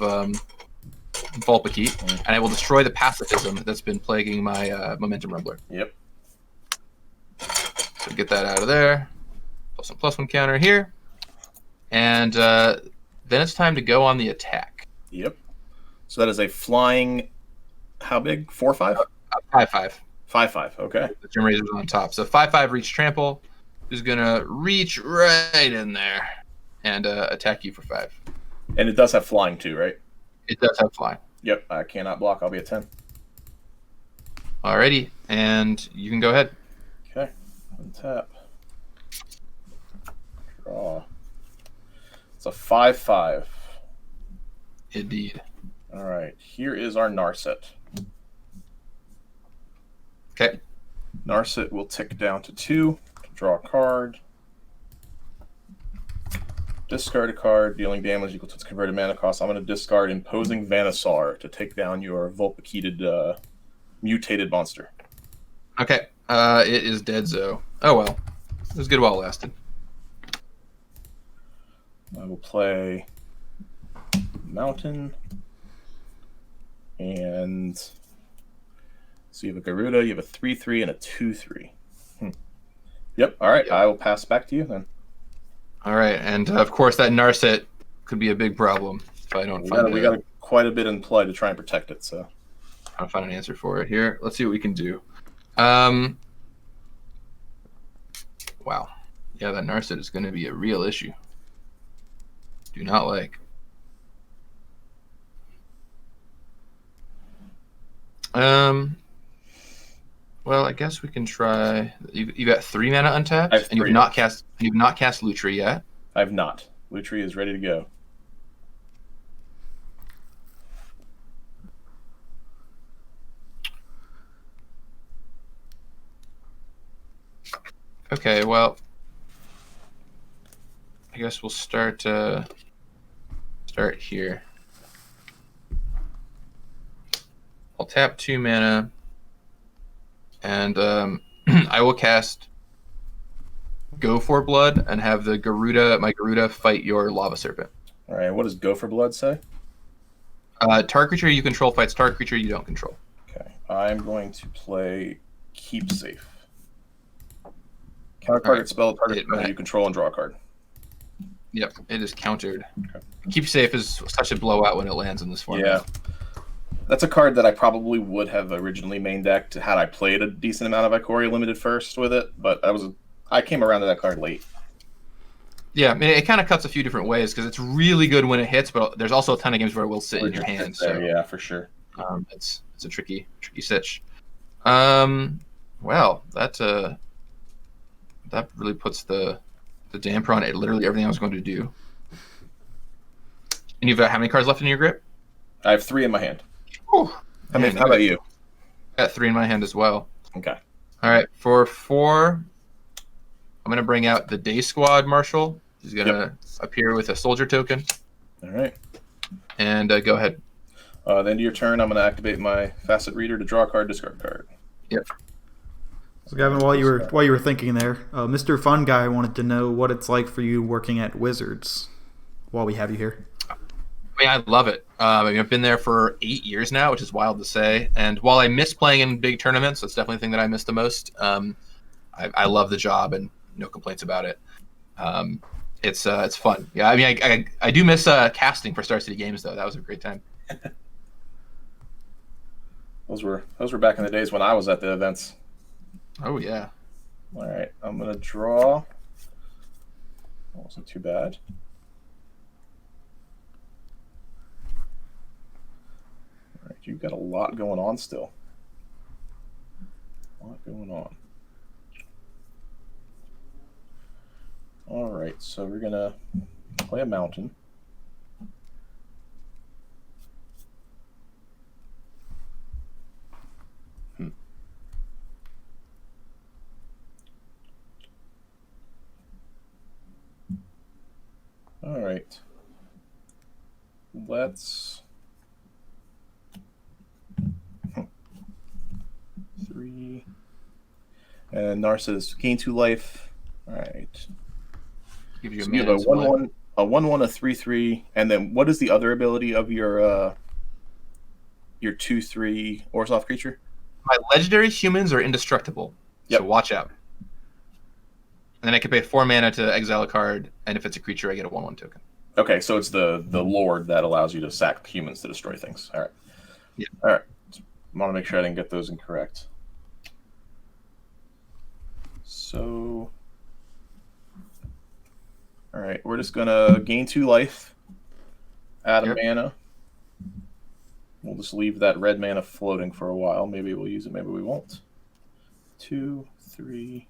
Vulpikeet, and I will destroy the pacifism that's been plaguing my Momentum Rumbler. Yep. So get that out of there. +1/+1 counter here, and then it's time to go on the attack. Yep. So that is a flying. How big? 4/5? 5/5. 5/5. Okay. The Gem Razor's on top. So 5/5 reach trample is gonna reach right in there and attack you for 5. And it does have flying too, right? It does have fly. Yep. I cannot block. I'll be at 10. Alrighty, and you can go ahead. Okay. Untap. Draw. It's a 5/5. Indeed. All right. Here is our Narset. Okay. Narset will tick down to 2. Draw a card. Discard a card, dealing damage equal to its converted mana cost. I'm going to discard Imposing Vanasaur to take down your Vulpikeeted mutated monster. Okay. It is dead, Zo. Oh well. It was good while it lasted. I will play Mountain. And so you have a Garuda, you have a 3/3 and a 2/3. Yep. All right. Yep. I will pass back to you then. All right, and of course that Narset could be a big problem if I don't We got quite a bit in play to try and protect it. So I'll find an answer for it here. Let's see what we can do. Wow. Yeah, that Narset is going to be a real issue. Do not like. Well, I guess we can try. You got 3 mana untapped, I have and you've 3. not cast Lutri yet. I have not. Lutri is ready to go. Okay, well, I guess we'll start here. I'll tap 2 mana, and I will cast Go for Blood and have my Garuda fight your Lava Serpent. All right. What does Go for Blood say? Target creature you control fights target creature you don't control. Okay. I'm going to play Keep Safe. Counter target spell, target It might- you control, and draw a card. Yep, it is countered. Okay. Keep Safe is such a blowout when it lands in this format. Yeah. That's a card that I probably would have originally main decked had I played a decent amount of Ikoria Limited first with it, but I came around to that card late. Yeah, I mean, it kind of cuts a few different ways because it's really good when it hits, but there's also a ton of games where it will sit in your hand. So yeah, for sure. It's a tricky sitch. Well, that really puts the damper on it. Literally everything I was going to do. And you've got how many cards left in your grip? I have 3 in my hand. Whew. How about you? I got 3 in my hand as well. Okay. All right, for 4, I'm going to bring out the Day Squad Marshal. He's going to appear with a soldier token. All right. And go ahead. The end of your turn, I'm going to activate my Facet Reader to draw a card, discard a card. Yep. So Gavin, while you were thinking there, Mr. Fun Guy wanted to know what it's like for you working at Wizards while we have you here. I mean, I love it. I've been there for 8 years now, which is wild to say. And while I miss playing in big tournaments, that's definitely the thing that I miss the most. I love the job and no complaints about it. It's fun. Yeah, I mean, I do miss casting for Star City Games though. That was a great time. Those were back in the days when I was at the events. Oh yeah. All right, I'm gonna draw. That wasn't too bad. All right, you've got a lot going on still. A lot going on. All right, so we're gonna play a mountain. All right. Let's 3 and Narcissus gain 2 life. All right. Give you So you have a 1/1, a 1/1, a 3/3, and then what is the other ability of your 2/3 Orzhov creature? My legendary humans are indestructible. Yep. So watch out. And then I can pay 4 mana to exile a card, and if it's a creature, I get a 1/1 token. Okay, so it's the Lord that allows you to sack humans to destroy things. All right. Yeah. All right. I want to make sure I didn't get those incorrect. So, all right, we're just gonna gain 2 life, add a mana. We'll just leave that red mana floating for a while. Maybe we'll use it, maybe we won't. 2, 3,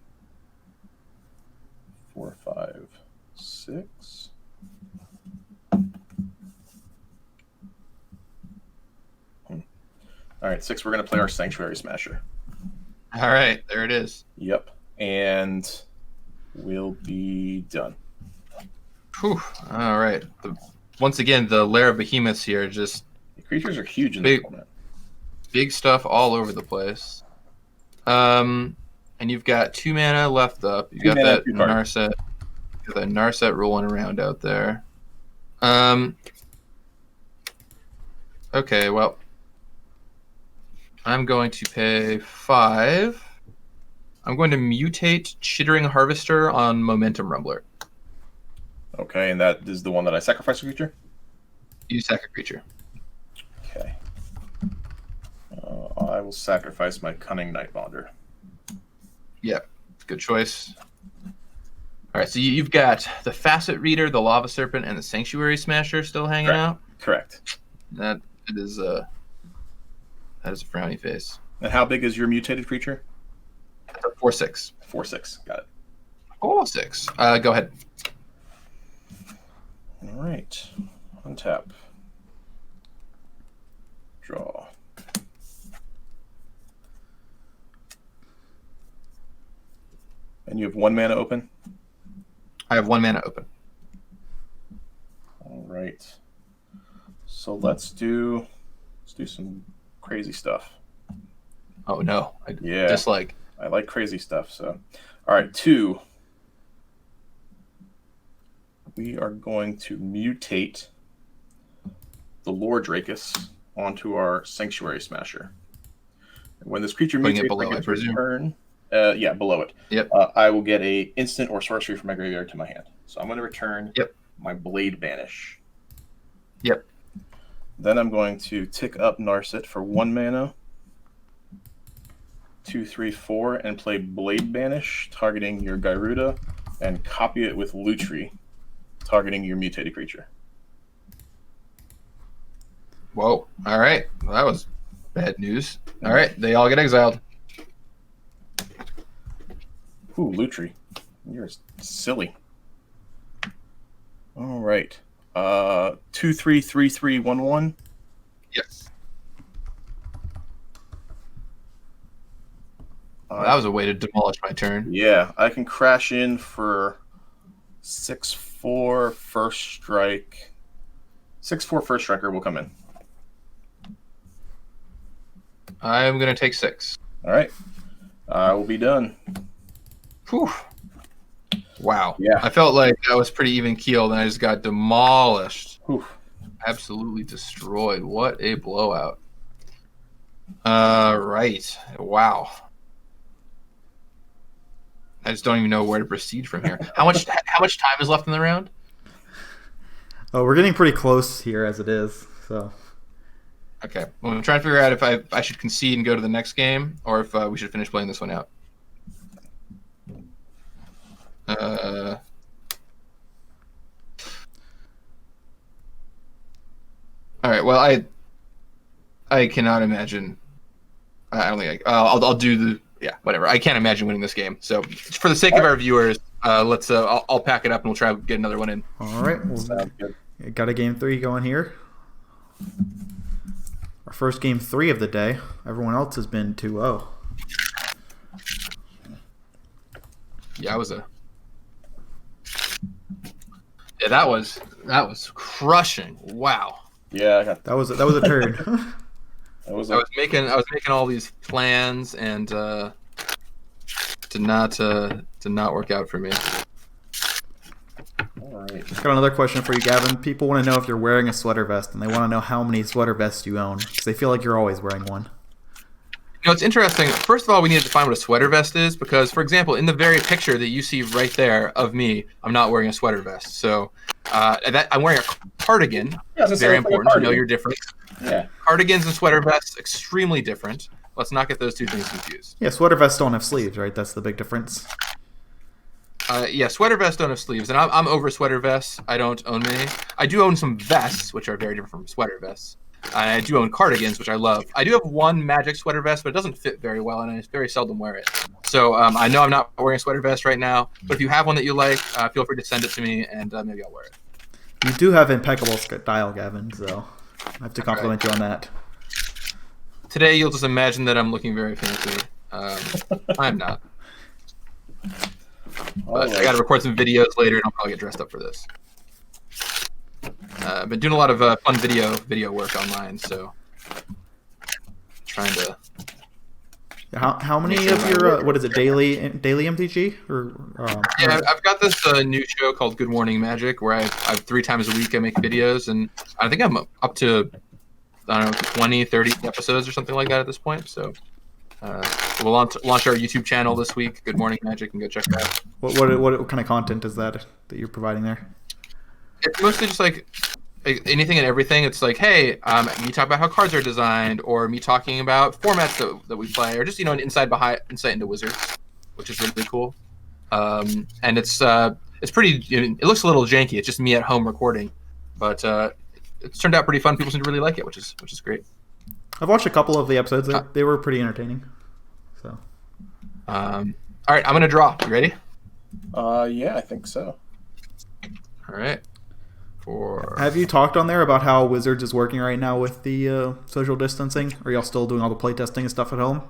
4, 5, 6. All right, 6. We're gonna play our Sanctuary Smasher. All right, there it is. Yep, and we'll be done. Whew. All right. Once again, the Lair of Behemoths here, just The creatures are huge in this format. big stuff all over the place. And you've got 2 mana left up. You got that Narset. You got that Narset rolling around out there. Okay, well, I'm going to pay 5. I'm going to mutate Chittering Harvester on Momentum Rumbler. Okay, and that is the one that I sacrifice a creature? You sack a creature. Okay. I will sacrifice my Cunning Nightbonder. Yep, good choice. All right, so you've got the Facet Reader, the Lava Serpent, and the Sanctuary Smasher still hanging out. Correct. That is a frowny face. And how big is your mutated creature? That's a 4/6. 4/6. Got it. 4/6. Go ahead. All right. Untap. Draw. And you have 1 mana open? I have 1 mana open. All right. So let's do some crazy stuff. Oh no! Yeah. Just like I like crazy stuff. So, all right, 2. We are going to mutate the Lord Drakus onto our Sanctuary Smasher. When this creature Putting it mutates below, I its presume. turn, yeah, below it. Yep. I will get a instant or sorcery from my graveyard to my hand. So I'm going to return Yep. my Blade Banish. Yep. Then I'm going to tick up Narset for 1 mana. 2, 3, 4, and play Blade Banish, targeting your Gyruda, and copy it with Lutri, targeting your mutated creature. Whoa. All right. Well, that was bad news. All right. They all get exiled. Ooh, Lutri. You're silly. All right. 2, 3, 3, 3, 1, 1. Yes. Well, that was a way to demolish my turn. Yeah, I can crash in for 6/4 first strike. 6/4 first striker will come in. I'm going to take 6. All right. I will be done. Whew. Wow. Yeah. I felt like that was pretty even keeled, and I just got demolished. Whew. Absolutely destroyed. What a blowout. Right. Wow. I just don't even know where to proceed from here. How much time is left in the round? Oh, we're getting pretty close here as it is. So Okay. Well, I'm trying to figure out if I should concede and go to the next game, or if we should finish playing this one out. All right. Well, I cannot imagine. I don't think I'll do the whatever. I can't imagine winning this game. So for the sake of our viewers, let's I'll pack it up and we'll try to get another one in. all right, Sounds good. got a game 3 going here. Our first game 3 of the day. Everyone else has been 2-0. Yeah, that was crushing. Wow. Yeah, That was a turd. I was I was making all these plans and did not work out for me. all right. Got another question for you, Gavin. People want to know if you're wearing a sweater vest, and they want to know how many sweater vests you own, because they feel like you're always wearing one. You know, it's interesting. First of all, we need to define what a sweater vest is, because, for example, in the very picture that you see right there of me, I'm not wearing a sweater vest. So I'm wearing a cardigan. Yeah, it's Very important to know your difference. Yeah. Cardigans and sweater vests, extremely different. Let's not get those two things confused. Yeah, sweater vests don't have sleeves, right? That's the big difference. Yeah, sweater vests don't have sleeves, and I'm over sweater vests. I don't own many. I do own some vests, which are very different from sweater vests. I do own cardigans, which I love. I do have one Magic sweater vest, but it doesn't fit very well, and I very seldom wear it. So I know I'm not wearing a sweater vest right now, but if you have one that you like, feel free to send it to me, and maybe I'll wear it. You do have impeccable style, Gavin, so I have to compliment you on that. Today, you'll just imagine that I'm looking very fancy. I'm not. But I got to record some videos later, and I'll probably get dressed up for this. I've been doing a lot of fun video work online, so trying to. How many of your what is it, daily MTG or? Yeah, I've got this new show called Good Morning Magic, where I 3 times a week I make videos, and I think I'm up to 20, 30 episodes or something like that at this point. So we'll launch our YouTube channel this week, Good Morning Magic, and go check that out. What kind of content is that you're providing there? It's mostly just like anything and everything. It's like, hey, me talk about how cards are designed, or me talking about formats that we play, or just an insight into Wizards, which is really cool. And it's pretty. It looks a little janky. It's just me at home recording, but it's turned out pretty fun. People seem to really like it, which is great. I've watched a couple of the episodes. They were pretty entertaining. So. All right, I'm gonna draw. You ready? Yeah, I think so. All right. Have you talked on there about how Wizards is working right now with the social distancing? Are y'all still doing all the playtesting and stuff at home?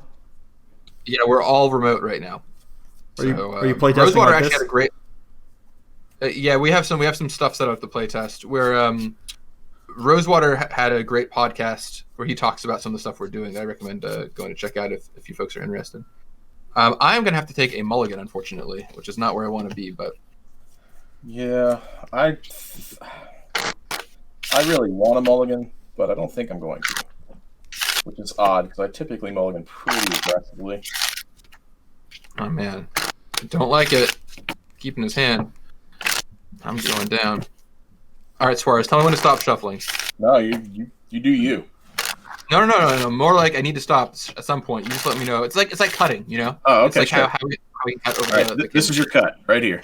Yeah, we're all remote right now. Are you playtesting Rosewater like actually this? had a great. Yeah, we have some stuff set up to playtest. Where Rosewater had a great podcast where he talks about some of the stuff we're doing. I recommend going to check out if you folks are interested. I am going to have to take a mulligan, unfortunately, which is not where I want to be, but. Yeah, I really want a mulligan, but I don't think I'm going to, which is odd because I typically mulligan pretty aggressively. Oh man, I don't like it. Keeping his hand. I'm going down. All right, Suarez, tell me when to stop shuffling. No, you do you. No. More like I need to stop at some point. You just let me know. It's like cutting, you know? Oh, It's okay, like sure. how we cut over All right, the this is your cut right here.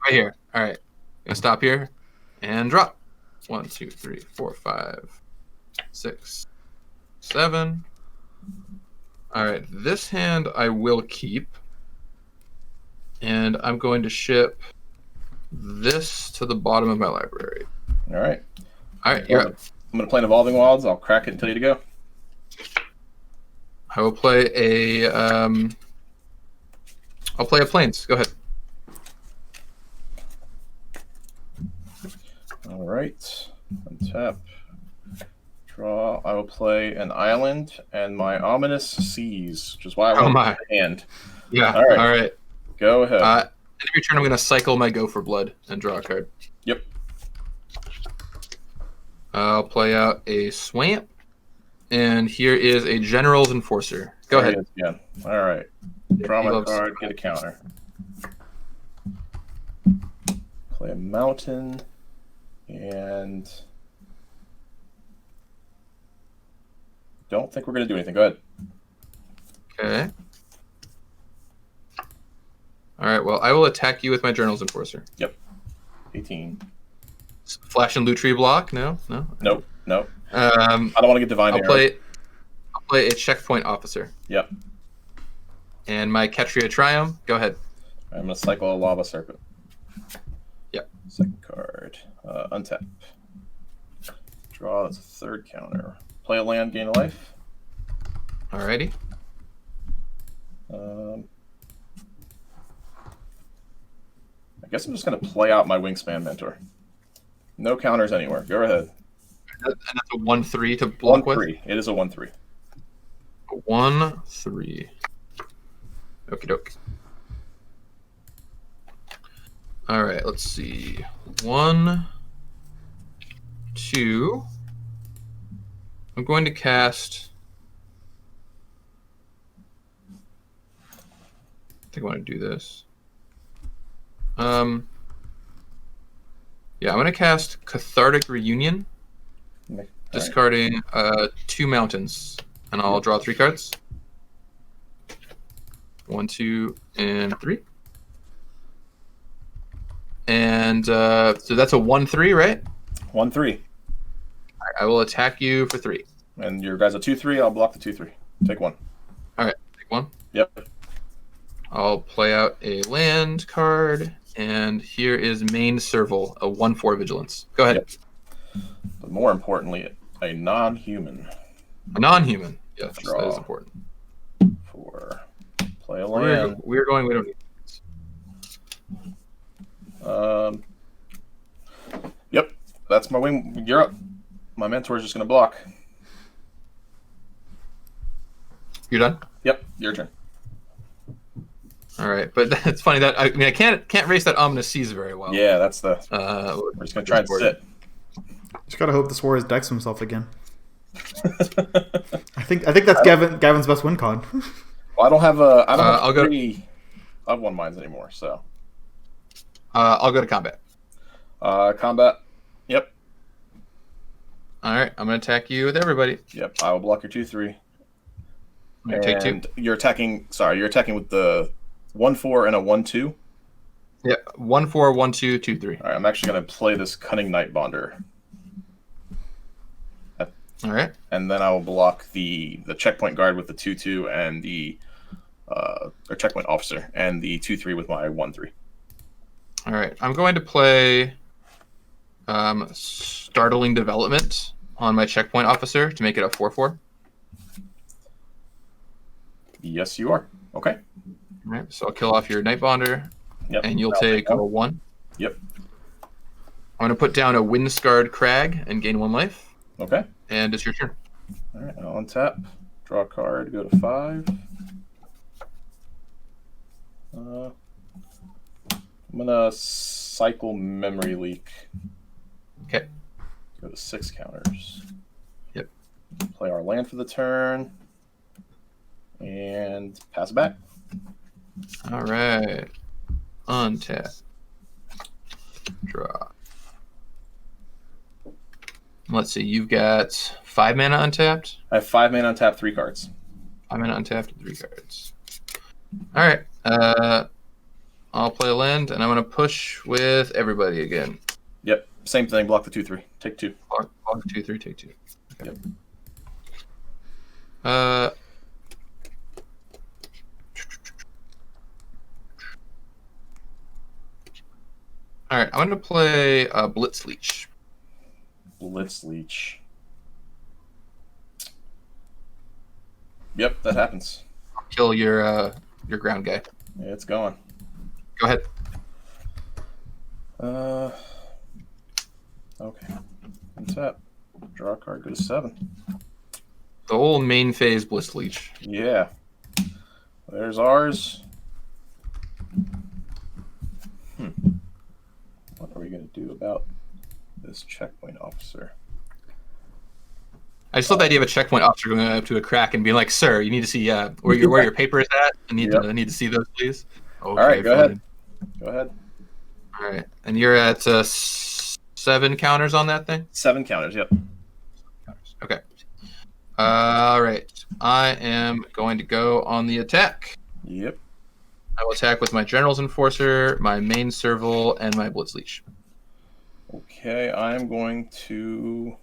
right here. All right. Gonna stop here and drop. 1, 2, 3, 4, 5, 6, 7. All right. This hand I will keep. And I'm going to ship this to the bottom of my library. All right. All right, you're up. I'm gonna play an Evolving Wilds. I'll crack it and tell you to go. I will play a. I'll play a Plains. Go ahead. All right. Untap. Draw. I will play an island and my Ominous Seas, which is why I want my. the hand. Yeah. All right. All right. Go ahead. End of your turn, I'm going to cycle my Go for Blood and draw a card. Yep. I'll play out a Swamp, and here is a General's Enforcer. Go ahead. Yeah. All right. Draw He my loves- card. Get a counter. Play a mountain, and don't think we're gonna do anything. Go ahead. Okay. All right. Well, I will attack you with my General's Enforcer. 18. Flash and Loot Tree block? No. Nope. Um, I don't want to get divine I'll arrow. play a Checkpoint Officer. Yep. And my Ketria Triumph. Go ahead. I'm gonna cycle a Lava Serpent. Yep. Second card. Untap. Draw. That's a third counter. Play a land, gain a life. Alrighty. I guess I'm just gonna play out my Wingspan Mentor. No counters anywhere. Go ahead. And that's a 1/3 to block with. 1/3. It is a 1/3. 1/3. Okie doke. All right, let's see. 1, 2. I'm going to cast. I think I want to do this. Yeah, I'm going to cast Cathartic Reunion, Right. discarding 2 mountains, and I'll draw 3 cards. 1, 2, and 3. And so that's a 1/3, right? 1/3. I will attack you for 3. And your guy's a 2/3. I'll block the 2/3. Take one. Take 1. Yep. I'll play out a land card, and here is Main Serval, a 1/4 vigilance. Go ahead. Yep. But more importantly, a non-human. A non-human. Yes, that Draw. is important. For play a land. We're going. We don't need. Yep. That's my wing. You're up. My mentor is just gonna block. You're done. Yep. Your turn. All right, but it's funny that I can't race that Ominous Seas very well. Yeah, that's the. We're We're just gonna try and sit. Just gotta hope the Suarez decks himself again. I think that's Gavin's best win con. Well, I don't have a. I don't have I'll go- 3 of 1 mines anymore. So I'll go to combat. combat. Yep. All right, I'm gonna attack you with everybody. Yep. I will block your 2/3. I'm gonna take 2. And you're attacking. Sorry, you're attacking with the 1/4 and a 1/2. Yeah, 1/4, 1/2, 2/3. All right. I'm actually gonna play this Cunning Night Bonder. All right. And then I will block the checkpoint guard with the 2/2 and the or checkpoint officer and the 2/3 with my 1/3. All right. I'm going to play Startling Development on my checkpoint officer to make it a 4/4. Yes, you are. Okay. All right. So I'll kill off your Night Bonder, Yep. and you'll I'll take one. a 1. Yep. I'm going to put down a Windscarred Crag and gain 1 life, Okay. and it's your turn. All right. I'll untap, draw a card, go to 5. I'm gonna cycle Memory Leak. Okay. Go to 6 counters. Yep. Play our land for the turn. And pass it back. All right. Untap. Draw. Let's see. You've got 5 mana untapped. I have 5 mana untapped, 3 cards. 5 mana untapped, 3 cards. All right. I'll play a land, and I'm going to push with everybody again. Yep. Same thing. Block the 2/3. Take 2. Block 2, 3, take 2. Okay. Yep. All right. I'm going to play Blitz Leech. Blitz Leech. Yep, that happens. Kill your ground guy. Yeah, it's going. Go ahead. Okay. Untap. Draw a card. Go to 7. The old main phase Blitz Leech. Yeah. There's ours. What are we going to do about this checkpoint officer? I just love the idea of a checkpoint officer going up to a crack and being like, "Sir, you need to see where your paper is at. I need to see those, please." Okay, All right, go ahead. Go ahead. All right, and you're at 7 counters on that thing. 7 counters. Yep. Okay. All right. I am going to go on the attack. Yep. I will attack with my General's Enforcer, my main Serval, and my Blitz Leech. Okay, I'm going to.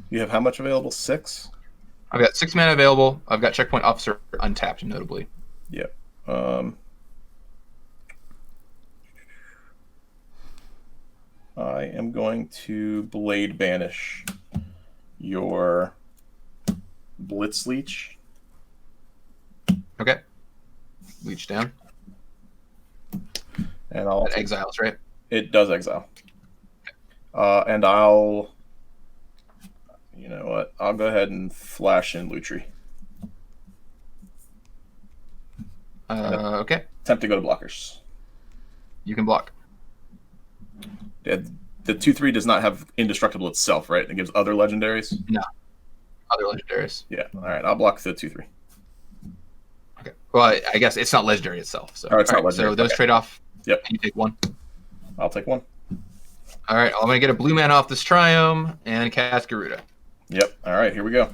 You have how much available? 6? I've got 6 mana available. I've got Checkpoint Officer untapped, notably. Yep. I am going to Blade Banish your Blitz Leech. Okay. Leech down. And I'll. That exiles, right? It does exile. And I'll. You know what? I'll go ahead and flash in Lutri. Okay. Attempt to go to blockers. You can block. Yeah, the 2/3 does not have indestructible itself, right? It gives other legendaries. No. Other legendaries. Yeah. All right. I'll block the 2/3. Okay. Well, I guess it's not legendary itself. So. Oh, it's not right, legendary. So those Okay. trade off. Yep. You take 1. I'll take 1. All right. I'm going to get a blue man off this Triome and cast Garuda. Yep. All right. Here we go.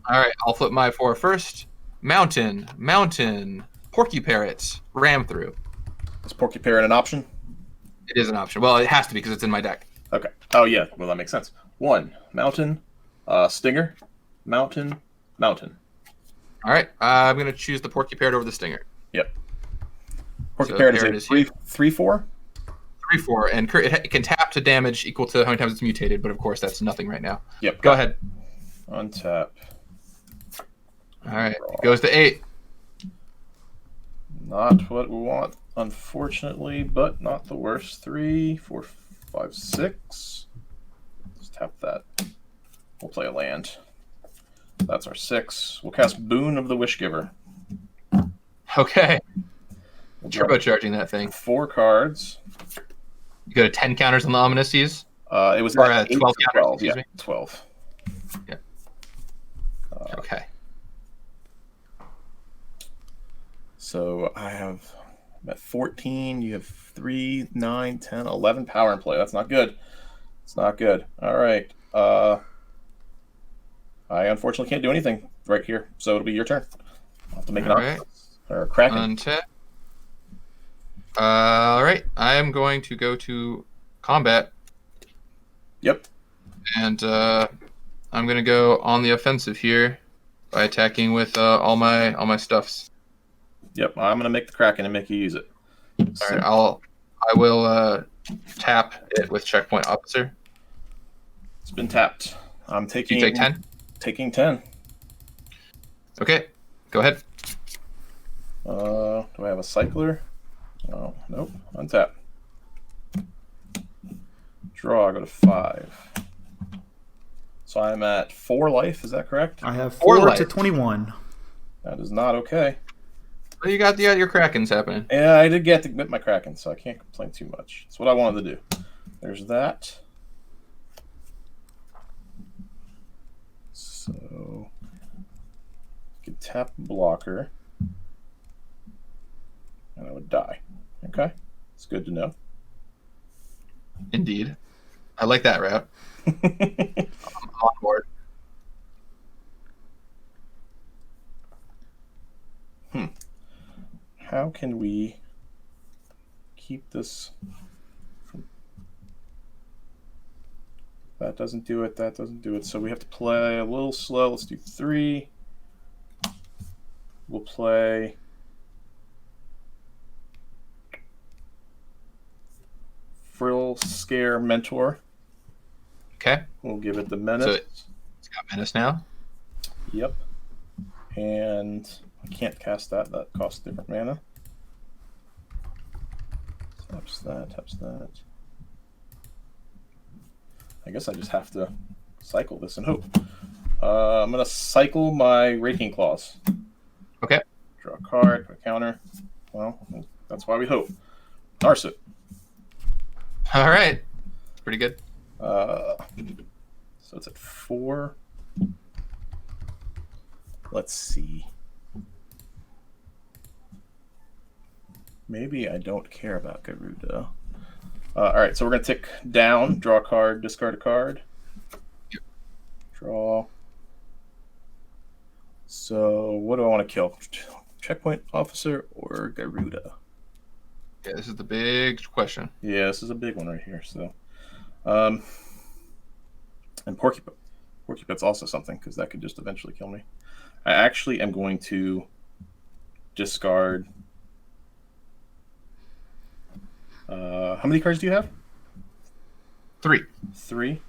All right. I'll flip my 4 first. Mountain. Porky Parrot. Ram through. Is Porky Parrot an option? It is an option. Well, it has to be because it's in my deck. Okay. Oh, yeah. Well, that makes sense. 1. Mountain. Stinger. Mountain. All right. I'm going to choose the Porky Parrot over the Stinger. Yep. Porky So Parrot Parrot is is a 3/4? 3/4, and it can tap to damage equal to how many times it's mutated, but of course that's nothing right now. Yep. Go ahead. Untap. All right. It goes to 8. Not what we want, unfortunately, but not the worst. 3, 4, 5, 6. Let's tap that. We'll play a land. That's our 6. We'll cast Boon of the Wishgiver. Okay. We'll draw Turbocharging that thing. 4 cards. You go to 10 counters on the Omniscience. It was Or, at 8 12 to counters, 12. excuse Yeah, me. 12. Yeah. Okay. So I'm at 14. You have 3, 9, 10, 11 power in play. That's not good. It's not good. All right. I unfortunately can't do anything right here, so it'll be your turn. I'll have to make an All or Kraken. Untap. All right. I am going to go to combat, Yep. and I'm going to go on the offensive here by attacking with all my stuffs. Yep. I'm gonna make the Kraken and make you use it. All right. I will tap it with Checkpoint Officer. It's been tapped. I'm taking. You take 10. Taking 10. Okay. Go ahead. Do I have a cycler? Oh, nope. Untap. Draw. Go to 5. So I'm at 4 life. Is that correct? I have 4 4 life. to 21. That is not okay. Well, you got your Krakens happening. Yeah, I did get to get my Kraken, so I can't complain too much. It's what I wanted to do. There's that. So you can tap blocker, and I would die. Okay, it's good to know. Indeed. I like that route. I'm on board. How can we keep this from... That doesn't do it. That doesn't do it. So we have to play a little slow. Let's do 3. We'll play Frill Scare Mentor. Okay. We'll give it the menace. So it's got menace now. Yep. And I can't cast that. That costs different mana. Taps that, taps that. I guess I just have to cycle this and hope. I'm going to cycle my Raking Claws. Okay. Draw a card, put a counter. Well, that's why we hope. Narset. All right. Pretty good. So it's at 4. Let's see. Maybe I don't care about Garuda. All right, so we're going to tick down, draw a card, discard a card. Yep. Draw. So what do I want to kill? Checkpoint Officer or Garuda? Yeah, this is the big question. Yeah, this is a big one right here. So, and Porcupine. Porcupine's also something because that could just eventually kill me. I actually am going to discard. How many cards do you have? 3. 3.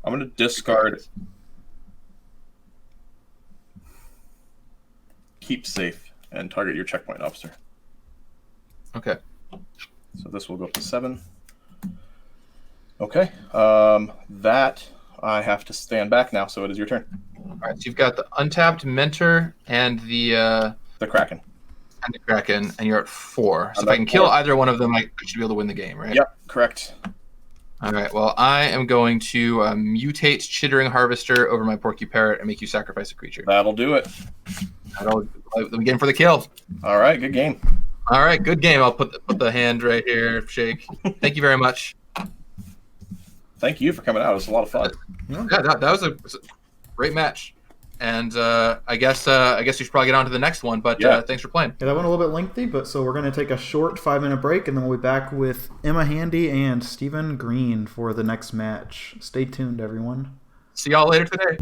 I'm going to discard Keep Safe and target your Checkpoint Officer. Okay. So this will go up to 7. Okay. That I have to stand back now, so it is your turn. All right. So you've got the untapped Mentor and the Kraken. And the Kraken, and you're at 4. So I'm if I at can kill 4. either one of them, I should be able to win the game, right? Yep, correct. All right. Well, I am going to mutate Chittering Harvester over my Porcupine and make you sacrifice a creature. That'll do it. Let me get him for the kill. All right, good game. All right, good game. I'll put the hand right here, Shake. Thank you very much. Thank you for coming out. It was a lot of fun. Yeah, that was a great match. And I guess we should probably get on to the next one. But Yeah. thanks for playing. Yeah, that went a little bit lengthy, but so we're going to take a short 5-minute break, and then we'll be back with Emma Handy and Stephen Green for the next match. Stay tuned, everyone. See y'all later today.